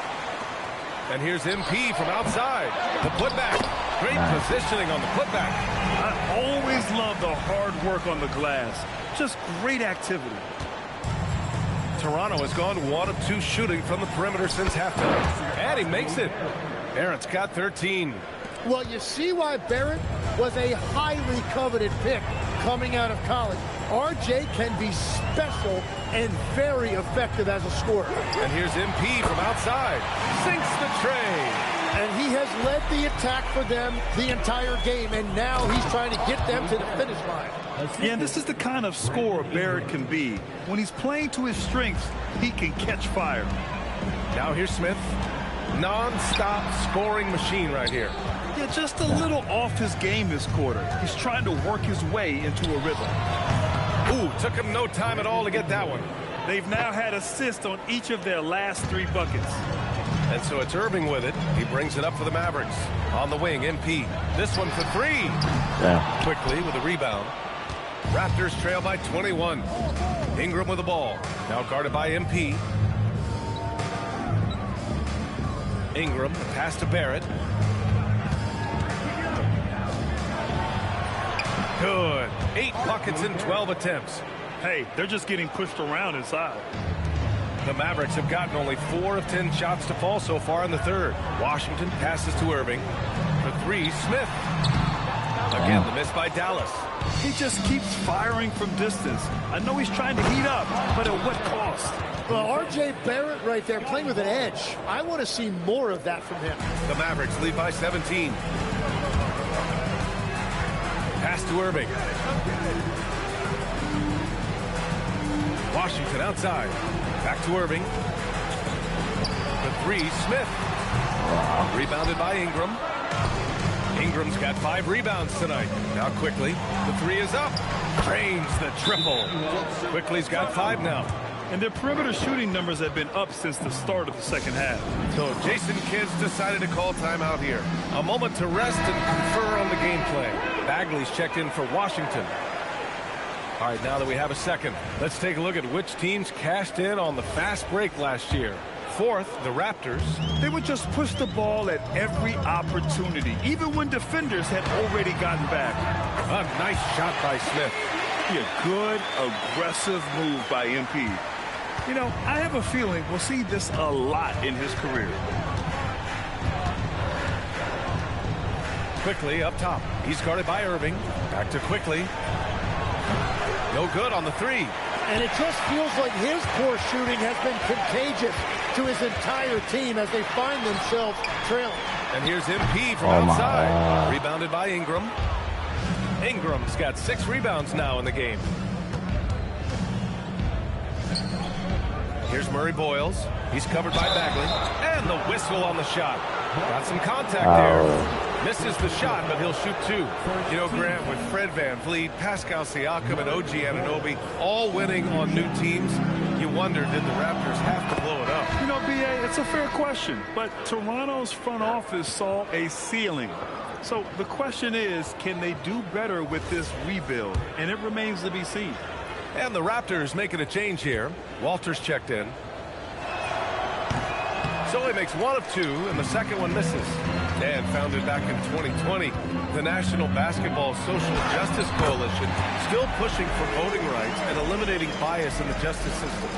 And here's MP from outside. The putback. Great positioning on the putback. I always love the hard work on the glass. Just great activity. Toronto has gone 1 of 2 shooting from the perimeter since halftime. And he makes it. Barrett's got 13. Well, you see why Barrett was a highly coveted pick coming out of college. RJ can be special and very effective as a scorer. And here's MP from outside. Sinks the tray. And he has led the attack for them the entire game, and now he's trying to get them to the finish line. Yeah, and this is the kind of scorer Barrett can be. When he's playing to his strengths, he can catch fire. Now here's Smith. Non-stop scoring machine right here. Yeah, just a little off his game this quarter. He's trying to work his way into a rhythm. Ooh, took him no time at all to get that one. They've now had assists on each of their last 3 buckets. And so it's Irving with it. He brings it up for the Mavericks. On the wing, MP. This one for 3. Yeah. Quickly with a rebound. Raptors trail by 21. Ingram with the ball. Now guarded by MP. Ingram, pass to Barrett. Good. 8 buckets in 12 attempts. Hey, they're just getting pushed around inside. The Mavericks have gotten only 4 of 10 shots to fall so far in the third. Washington passes to Irving. For 3, Smith. Again, the miss by Dallas. He just keeps firing from distance. I know he's trying to heat up, but at what cost? Well, RJ Barrett right there playing with an edge. I want to see more of that from him. The Mavericks lead by 17. Pass to Irving. Washington outside. Back to Irving. The 3, Smith. Rebounded by Ingram. Ingram's got 5 rebounds tonight. Now Quickly. The 3 is up. Drains the triple. Quickly's got 5 now. and their perimeter shooting numbers have been up since the start of the second half. So Jason Kidd's decided to call timeout here. A moment to rest and confer on the game plan. Bagley's checked in for Washington. All right, now that we have a second, let's take a look at which teams cashed in on the fast break last year. Fourth, the Raptors. They would just push the ball at every opportunity, even when defenders had already gotten back. A nice shot by Smith. A good, aggressive move by MP. You know, I have a feeling we'll see this a lot in his career. Quickly up top. He's guarded by Irving. Back to Quickly. No good on the three. And it just feels like his poor shooting has been contagious to his entire team as they find themselves trailing. And here's MP from outside. Rebounded by Ingram. Ingram's got 6 rebounds now in the game. Here's Murray Boyles. He's covered by Bagley. And the whistle on the shot. Got some contact there. Misses the shot, but he'll shoot 2. You know, Grant, with Fred VanVleet, Pascal Siakam, and OG Anunoby all winning on new teams, you wonder, did the Raptors have to blow it up? You know, B.A., it's a fair question, but Toronto's front office saw a ceiling. So the question is, can they do better with this rebuild? And it remains to be seen. And the Raptors making a change here. Walters checked in. So he makes 1 of 2, and the second one misses. And founded back in 2020, the National Basketball Social Justice Coalition still pushing for voting rights and eliminating bias in the justice system.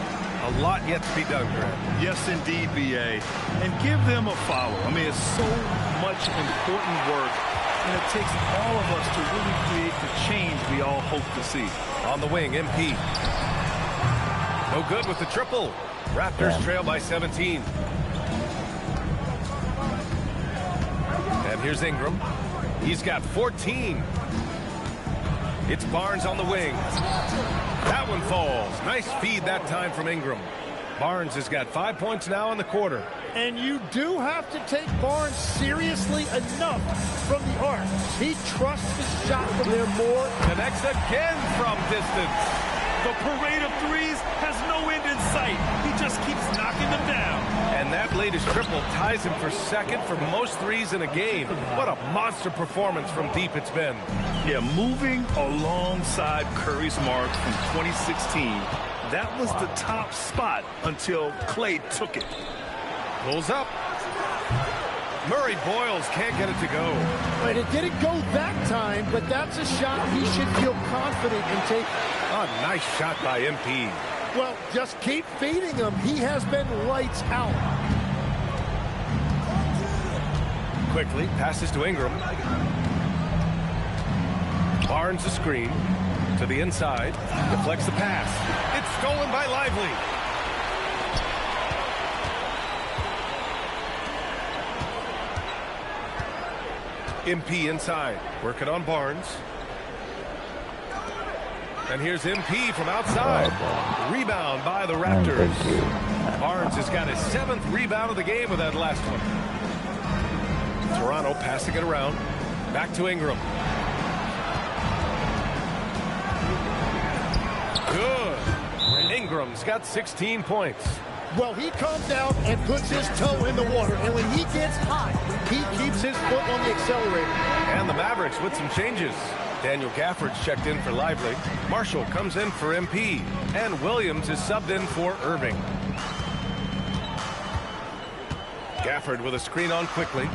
A lot yet to be done, Grant. Yes, indeed, B.A. And give them a follow. I mean, it's so much important work, and it takes all of us to really create the change we all hope to see. On the wing, MP. No good with the triple. Raptors trail by 17. And here's Ingram. He's got 14. It's Barnes on the wing. That one falls. Nice feed that time from Ingram. Barnes has got 5 points now in the quarter. And you do have to take Barnes seriously enough from the arc. He trusts the shot from there more. Connects again from distance. The parade of threes has no end in sight. He just keeps knocking them down. And that latest triple ties him for second for most threes in a game. What a monster performance from deep it's been. Yeah, moving alongside Curry's mark from 2016. That was the top spot until Clay took it. Pulls up. Murray Boyles can't get it to go. Right, it didn't go that time, but that's a shot he should feel confident in taking. A nice shot by MP. Well, just keep feeding him. He has been lights out. Quickly passes to Ingram. Barnes the screen to the inside. Deflects the pass. It's stolen by Lively. MP inside. Working on Barnes. And here's MP from outside. Rebound by the Raptors. Barnes has got his 7th rebound of the game with that last one. Toronto passing it around. Back to Ingram. Good. Ingram's got 16 points. Well, he comes out and puts his toe in the water. And when he gets hot, he keeps his foot on the accelerator. And the Mavericks with some changes. Daniel Gafford's checked in for Lively. Marshall comes in for MP. And Williams is subbed in for Irving. Gafford with a screen on Quickly.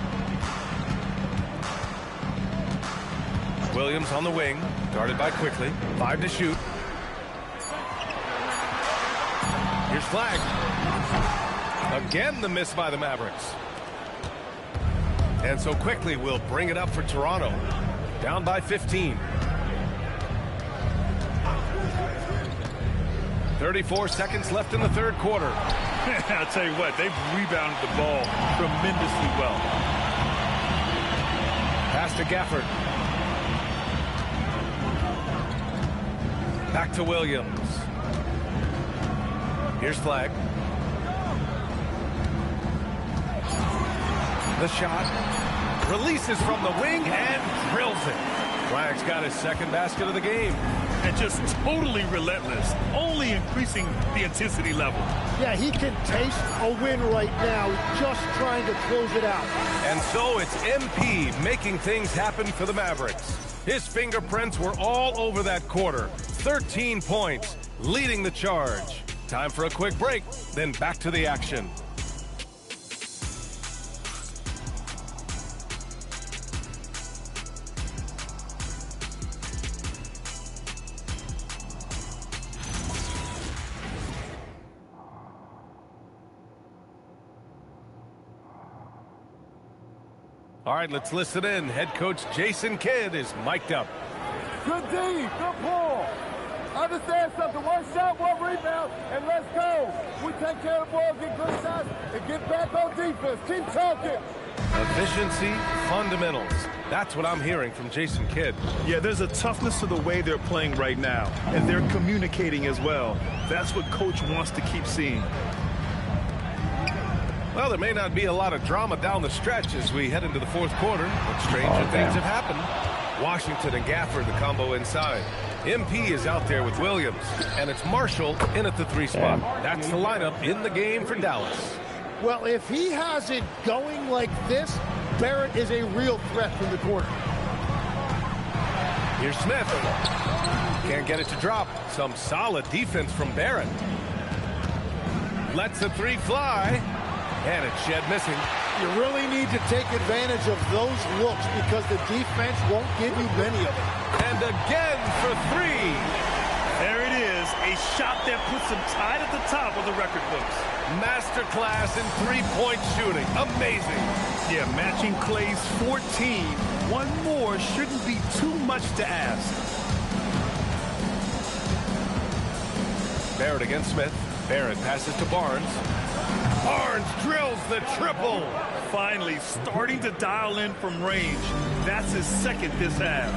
Williams on the wing. Guarded by Quickly. 5 to shoot. Here's Flag. Again the miss by the Mavericks. And so Quickly will bring it up for Toronto. Down by 15. 34 seconds left in the third quarter. I'll tell you what, they've rebounded the ball tremendously well. Pass to Gafford. Back to Williams. Here's Flag. The shot. Releases from the wing and drills it. Flag's got his 2nd basket of the game. and just totally relentless, only increasing the intensity level. Yeah, he can taste a win right now, just trying to close it out. And so it's MP making things happen for the Mavericks. His fingerprints were all over that quarter. 13 points, leading the charge. Time for a quick break, then back to the action. All right, let's listen in. Head coach Jason Kidd is mic'd up. Good D, good pull. Understand something, one shot, one rebound, and let's go. We take care of the ball, get good shots, and get back on defense. Keep talking. Efficiency, fundamentals. That's what I'm hearing from Jason Kidd. Yeah, there's a toughness to the way they're playing right now, and they're communicating as well. That's what Coach wants to keep seeing. Well, there may not be a lot of drama down the stretch as we head into the fourth quarter, but stranger things have happened. Washington and Gafford, the combo inside. MP is out there with Williams, and it's Marshall in at the 3 spot. That's the lineup in the game for Dallas. Well, if he has it going like this, Barrett is a real threat from the corner. Here's Smith. Can't get it to drop. Some solid defense from Barrett. Lets the 3 fly. And it's Shed missing. You really need to take advantage of those looks because the defense won't give you many of them. And again for 3. There it is, a shot that puts him tied at the top of the record books. Masterclass in 3-point shooting. Amazing. Yeah, matching Clay's 14. One more shouldn't be too much to ask. Barrett against Smith. Barrett passes to Barnes. Barnes drills the triple. Finally starting to dial in from range. That's his second this half.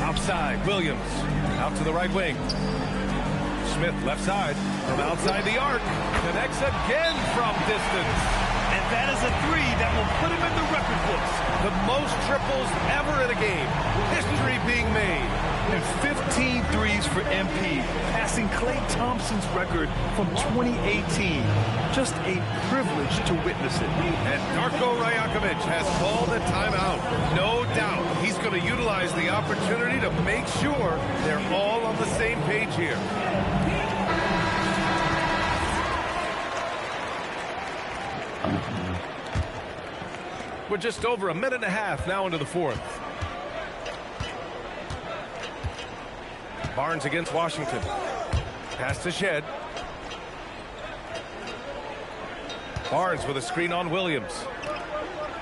Outside, Williams. Out to the right wing. Smith left side. From outside the arc. Connects again from distance. And that is a 3 that will put him in the record books. The most triples ever in a game. History being made. And 15 threes for MP, passing Klay Thompson's record from 2018. Just a privilege to witness it. And Darko Rajakovic has called a timeout. No doubt he's going to utilize the opportunity to make sure they're all on the same page here. We're just over a minute and a half now into the fourth. Barnes against Washington. Pass to Shed. Barnes with a screen on Williams.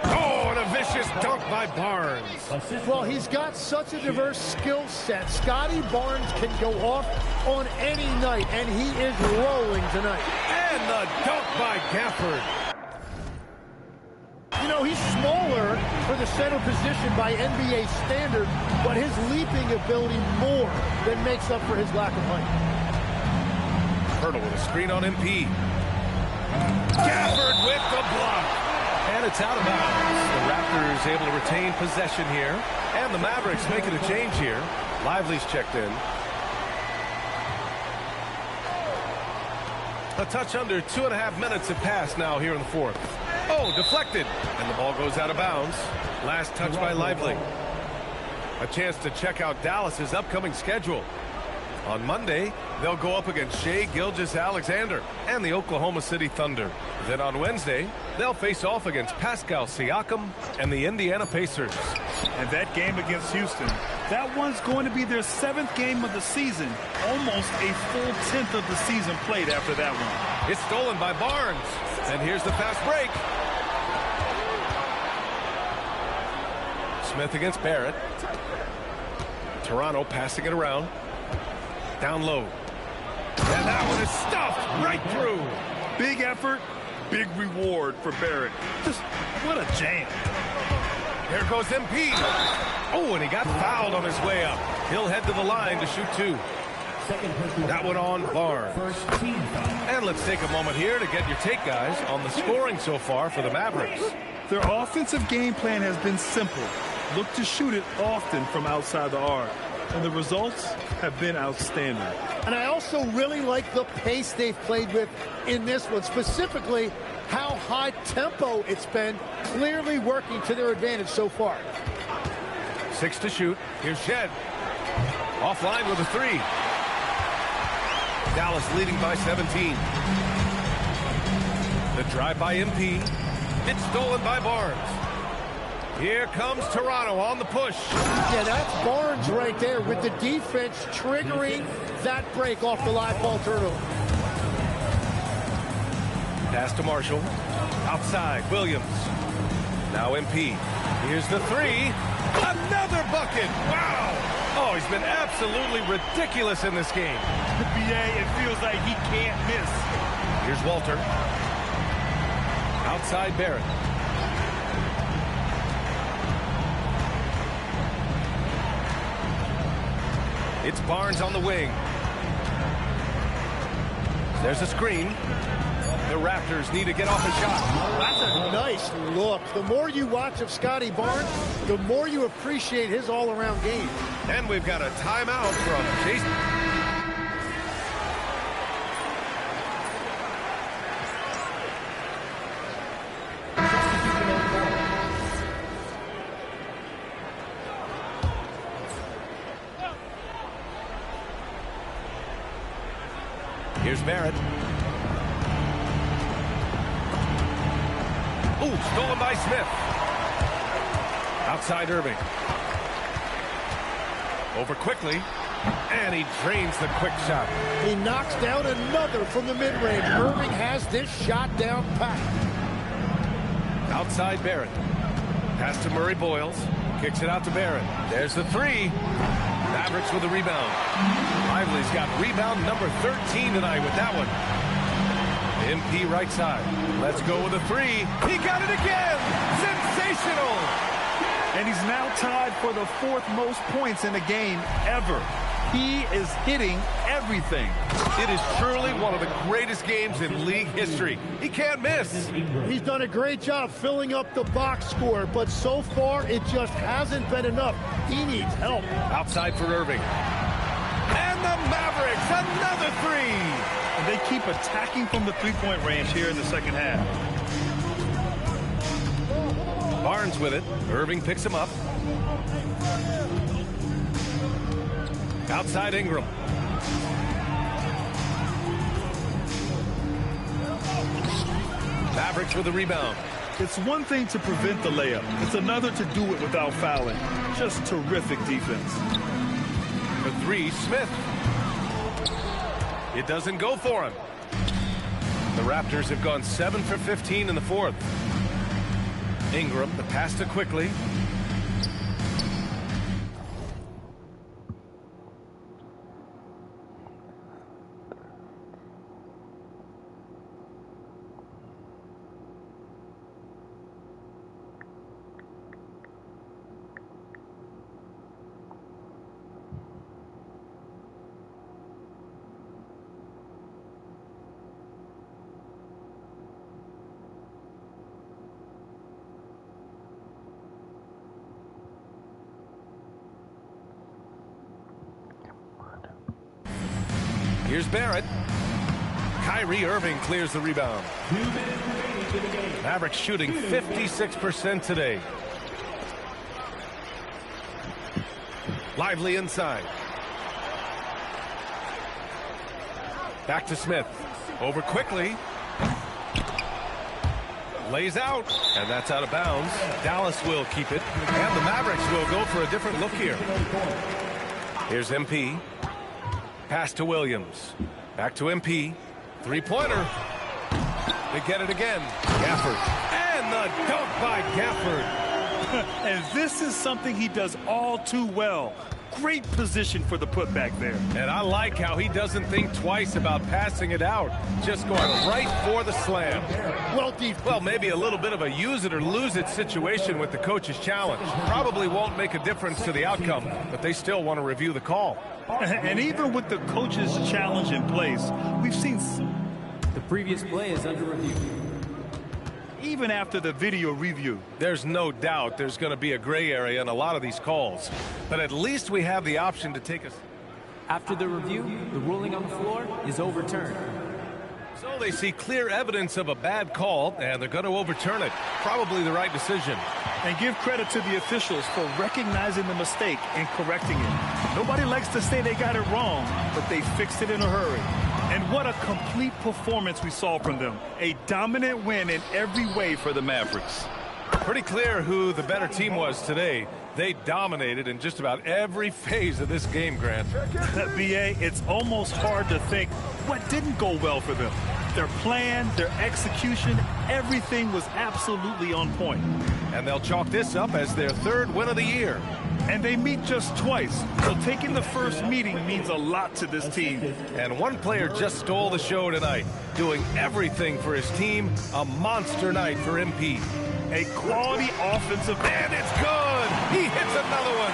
Oh, and a vicious dunk by Barnes. Well, he's got such a diverse skill set. Scotty Barnes can go off on any night, and he is rolling tonight. And the dunk by Gafford. You know, he's smaller for the center position by NBA standard, but his leaping ability more than makes up for his lack of height. Hurdle with a screen on MP. Gafford with the block. And it's out of bounds. The Raptors able to retain possession here. And the Mavericks making a change here. Lively's checked in. A touch under 2.5 minutes have passed now here in the fourth. Oh, deflected. And the ball goes out of bounds. Last touch by Lively. A chance to check out Dallas's upcoming schedule. On Monday, they'll go up against Shai Gilgeous-Alexander and the Oklahoma City Thunder. Then on Wednesday, they'll face off against Pascal Siakam and the Indiana Pacers. And that game against Houston, that one's going to be their 7th game of the season. Almost a full 10th of the season played after that one. It's stolen by Barnes. And here's the fast break. Smith against Barrett. Toronto passing it around. Down low. And that one is stuffed right through. Big effort, big reward for Barrett. Just what a jam. Here goes MP. Oh, and he got fouled on his way up. He'll head to the line to shoot 2. That one on Barnes. And let's take a moment here to get your take, guys, on the scoring so far for the Mavericks. Their offensive game plan has been simple. look to shoot it often from outside the arc, and the results have been outstanding. And I also really like the pace they've played with in this one, specifically how high tempo it's been, clearly working to their advantage so far. 6 to shoot. Here's Shed. Offline with a 3. Dallas leading by 17. The drive by MP. It's stolen by Barnes. Here comes Toronto on the push. Yeah, that's Barnes right there with the defense triggering that break off the live ball turnover. Pass to Marshall. Outside, Williams. Now MP. Here's the 3. Another bucket. Wow. Oh, he's been absolutely ridiculous in this game. BA, it feels like he can't miss. Here's Walter. Outside Barrett. It's Barnes on the wing. There's a screen. The Raptors need to get off a shot. That's a nice look. The more you watch of Scotty Barnes, the more you appreciate his all-around game. And we've got a timeout from Jason. Here's Barrett. Ooh, stolen by Smith. Outside Irving. Over quickly, and he drains the quick shot. He knocks down another from the mid-range. Irving has this shot down pat. Outside Barrett. Pass to Murray Boyles. Kicks it out to Barrett. There's the 3. Mavericks with a rebound. Lively's got rebound number 13 tonight with that one. MP right side. Let's go with a 3. He got it again. Sensational. And he's now tied for the 4th most points in a game ever. He is hitting everything. It is truly one of the greatest games in league history. He can't miss. He's done a great job filling up the box score, but so far it just hasn't been enough. He needs help. Outside for Irving. And the Mavericks, another 3. And they keep attacking from the three-point range here in the second half. Barnes with it. Irving picks him up. Outside Ingram. Mavericks with the rebound. It's one thing to prevent the layup. It's another to do it without fouling. Just terrific defense. For 3, Smith. It doesn't go for him. The Raptors have gone 7 for 15 in the 4th. Ingram, the pass to Quickly. Here's Barrett. Kyrie Irving clears the rebound. Mavericks shooting 56% today. Lively inside. Back to Smith. Over Quickly. Lays out. And that's out of bounds. Dallas will keep it. And the Mavericks will go for a different look here. Here's MP. Pass to Williams. Back to MP. Three-pointer. They get it again. Gafford. And the dunk by Gafford. And this is something he does all too well. Great position for the putback there. And I like how he doesn't think twice about passing it out. Just going right for the slam. Well, maybe a little bit of a use it or lose it situation with the coach's challenge. Probably won't make a difference to the outcome, but they still want to review the call. And even with the coach's challenge in place, we've seen... The previous play is under review. even after the video review. There's no doubt there's going to be a gray area in a lot of these calls. But at least we have the option to take us. After the review, the ruling on the floor is overturned. So they see clear evidence of a bad call, and they're going to overturn it. Probably the right decision. And give credit to the officials for recognizing the mistake and correcting it. Nobody likes to say they got it wrong, but they fixed it in a hurry. And what a complete performance we saw from them. A dominant win in every way for the Mavericks. Pretty clear who the better team was today. They dominated in just about every phase of this game, Grant. B.A., it's almost hard to think what didn't go well for them. Their plan, their execution, everything was absolutely on point. And they'll chalk this up as their third win of the year. And they meet just twice, so taking the first meeting means a lot to this team. And one player just stole the show tonight, doing everything for his team. A monster night for MP. A quality offensive, and it's good. He hits another one.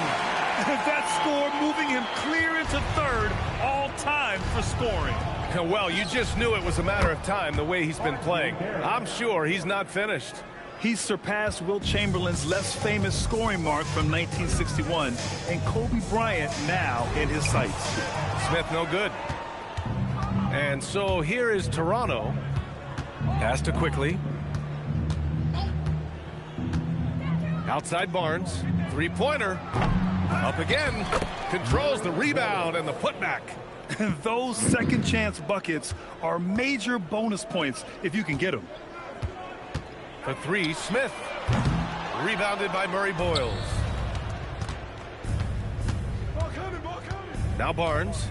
That score moving him clear into third all time for scoring. Well, you just knew it was a matter of time the way he's been playing. I'm sure he's not finished. He's surpassed Wilt Chamberlain's less famous scoring mark from 1961, and Kobe Bryant now in his sights. Smith no good. And so here is Toronto. Pass to Quickly. Outside Barnes. Three-pointer. Up again. Controls the rebound and the putback. Those second chance buckets are major bonus points if you can get them. For three, Smith. Rebounded by Murray Boyles. Now Barnes.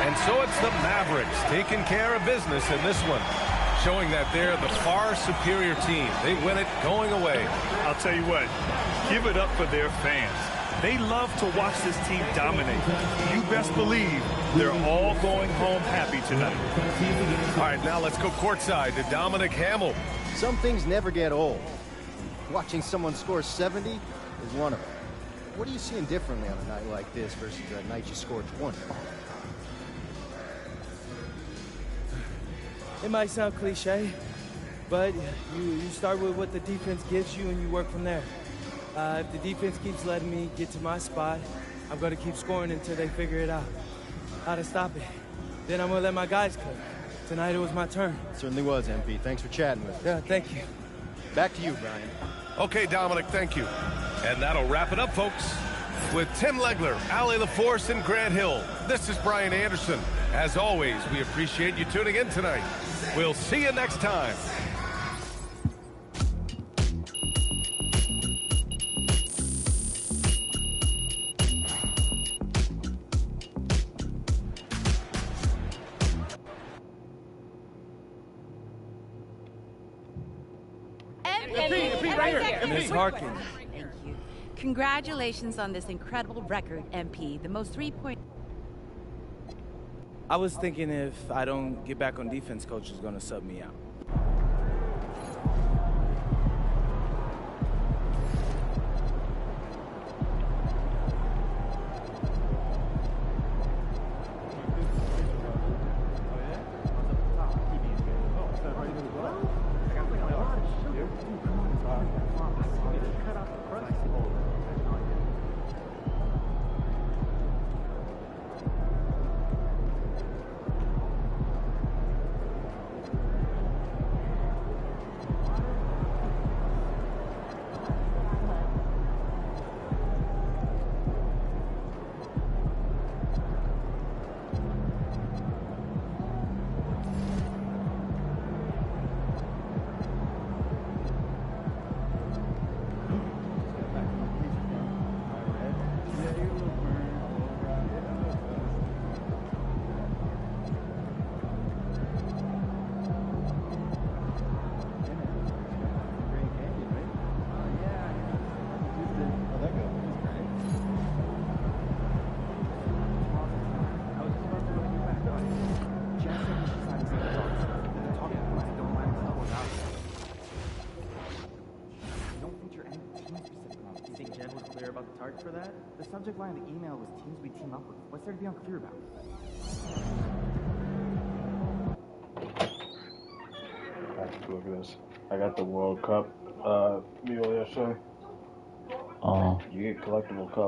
And so it's the Mavericks taking care of business in this one, showing that they're the far superior team. They win it going away. I'll tell you what, give it up for their fans. They love to watch this team dominate. You best believe they're all going home happy tonight. All right, now let's go courtside to Dominic Hamill. Some things never get old. Watching someone score 70 is one of them. What are you seeing differently on a night like this versus a night you scored 20? It might sound cliche, but you start with what the defense gives you and you work from there. If the defense keeps letting me get to my spot, I'm going to keep scoring until they figure it out, how to stop it. Then I'm going to let my guys cook. Tonight it was my turn. Certainly was, MP. Thanks for chatting with us. Yeah, thank you. Back to you, Brian. Okay, Dominic, thank you. And that'll wrap it up, folks. With Tim Legler, Allie LaForce, and Grant Hill, this is Brian Anderson. As always, we appreciate you tuning in tonight. We'll see you next time. Ms. Harkin. Thank you. Congratulations on this incredible record, MP. The most three-point... I was thinking if I don't get back on defense, coach is going to sub me out. charged for that? The subject line of the email was teams we team up with. What's there to be unclear about? Look at this. I got the World Cup meal yesterday. Oh. You get collectible cups.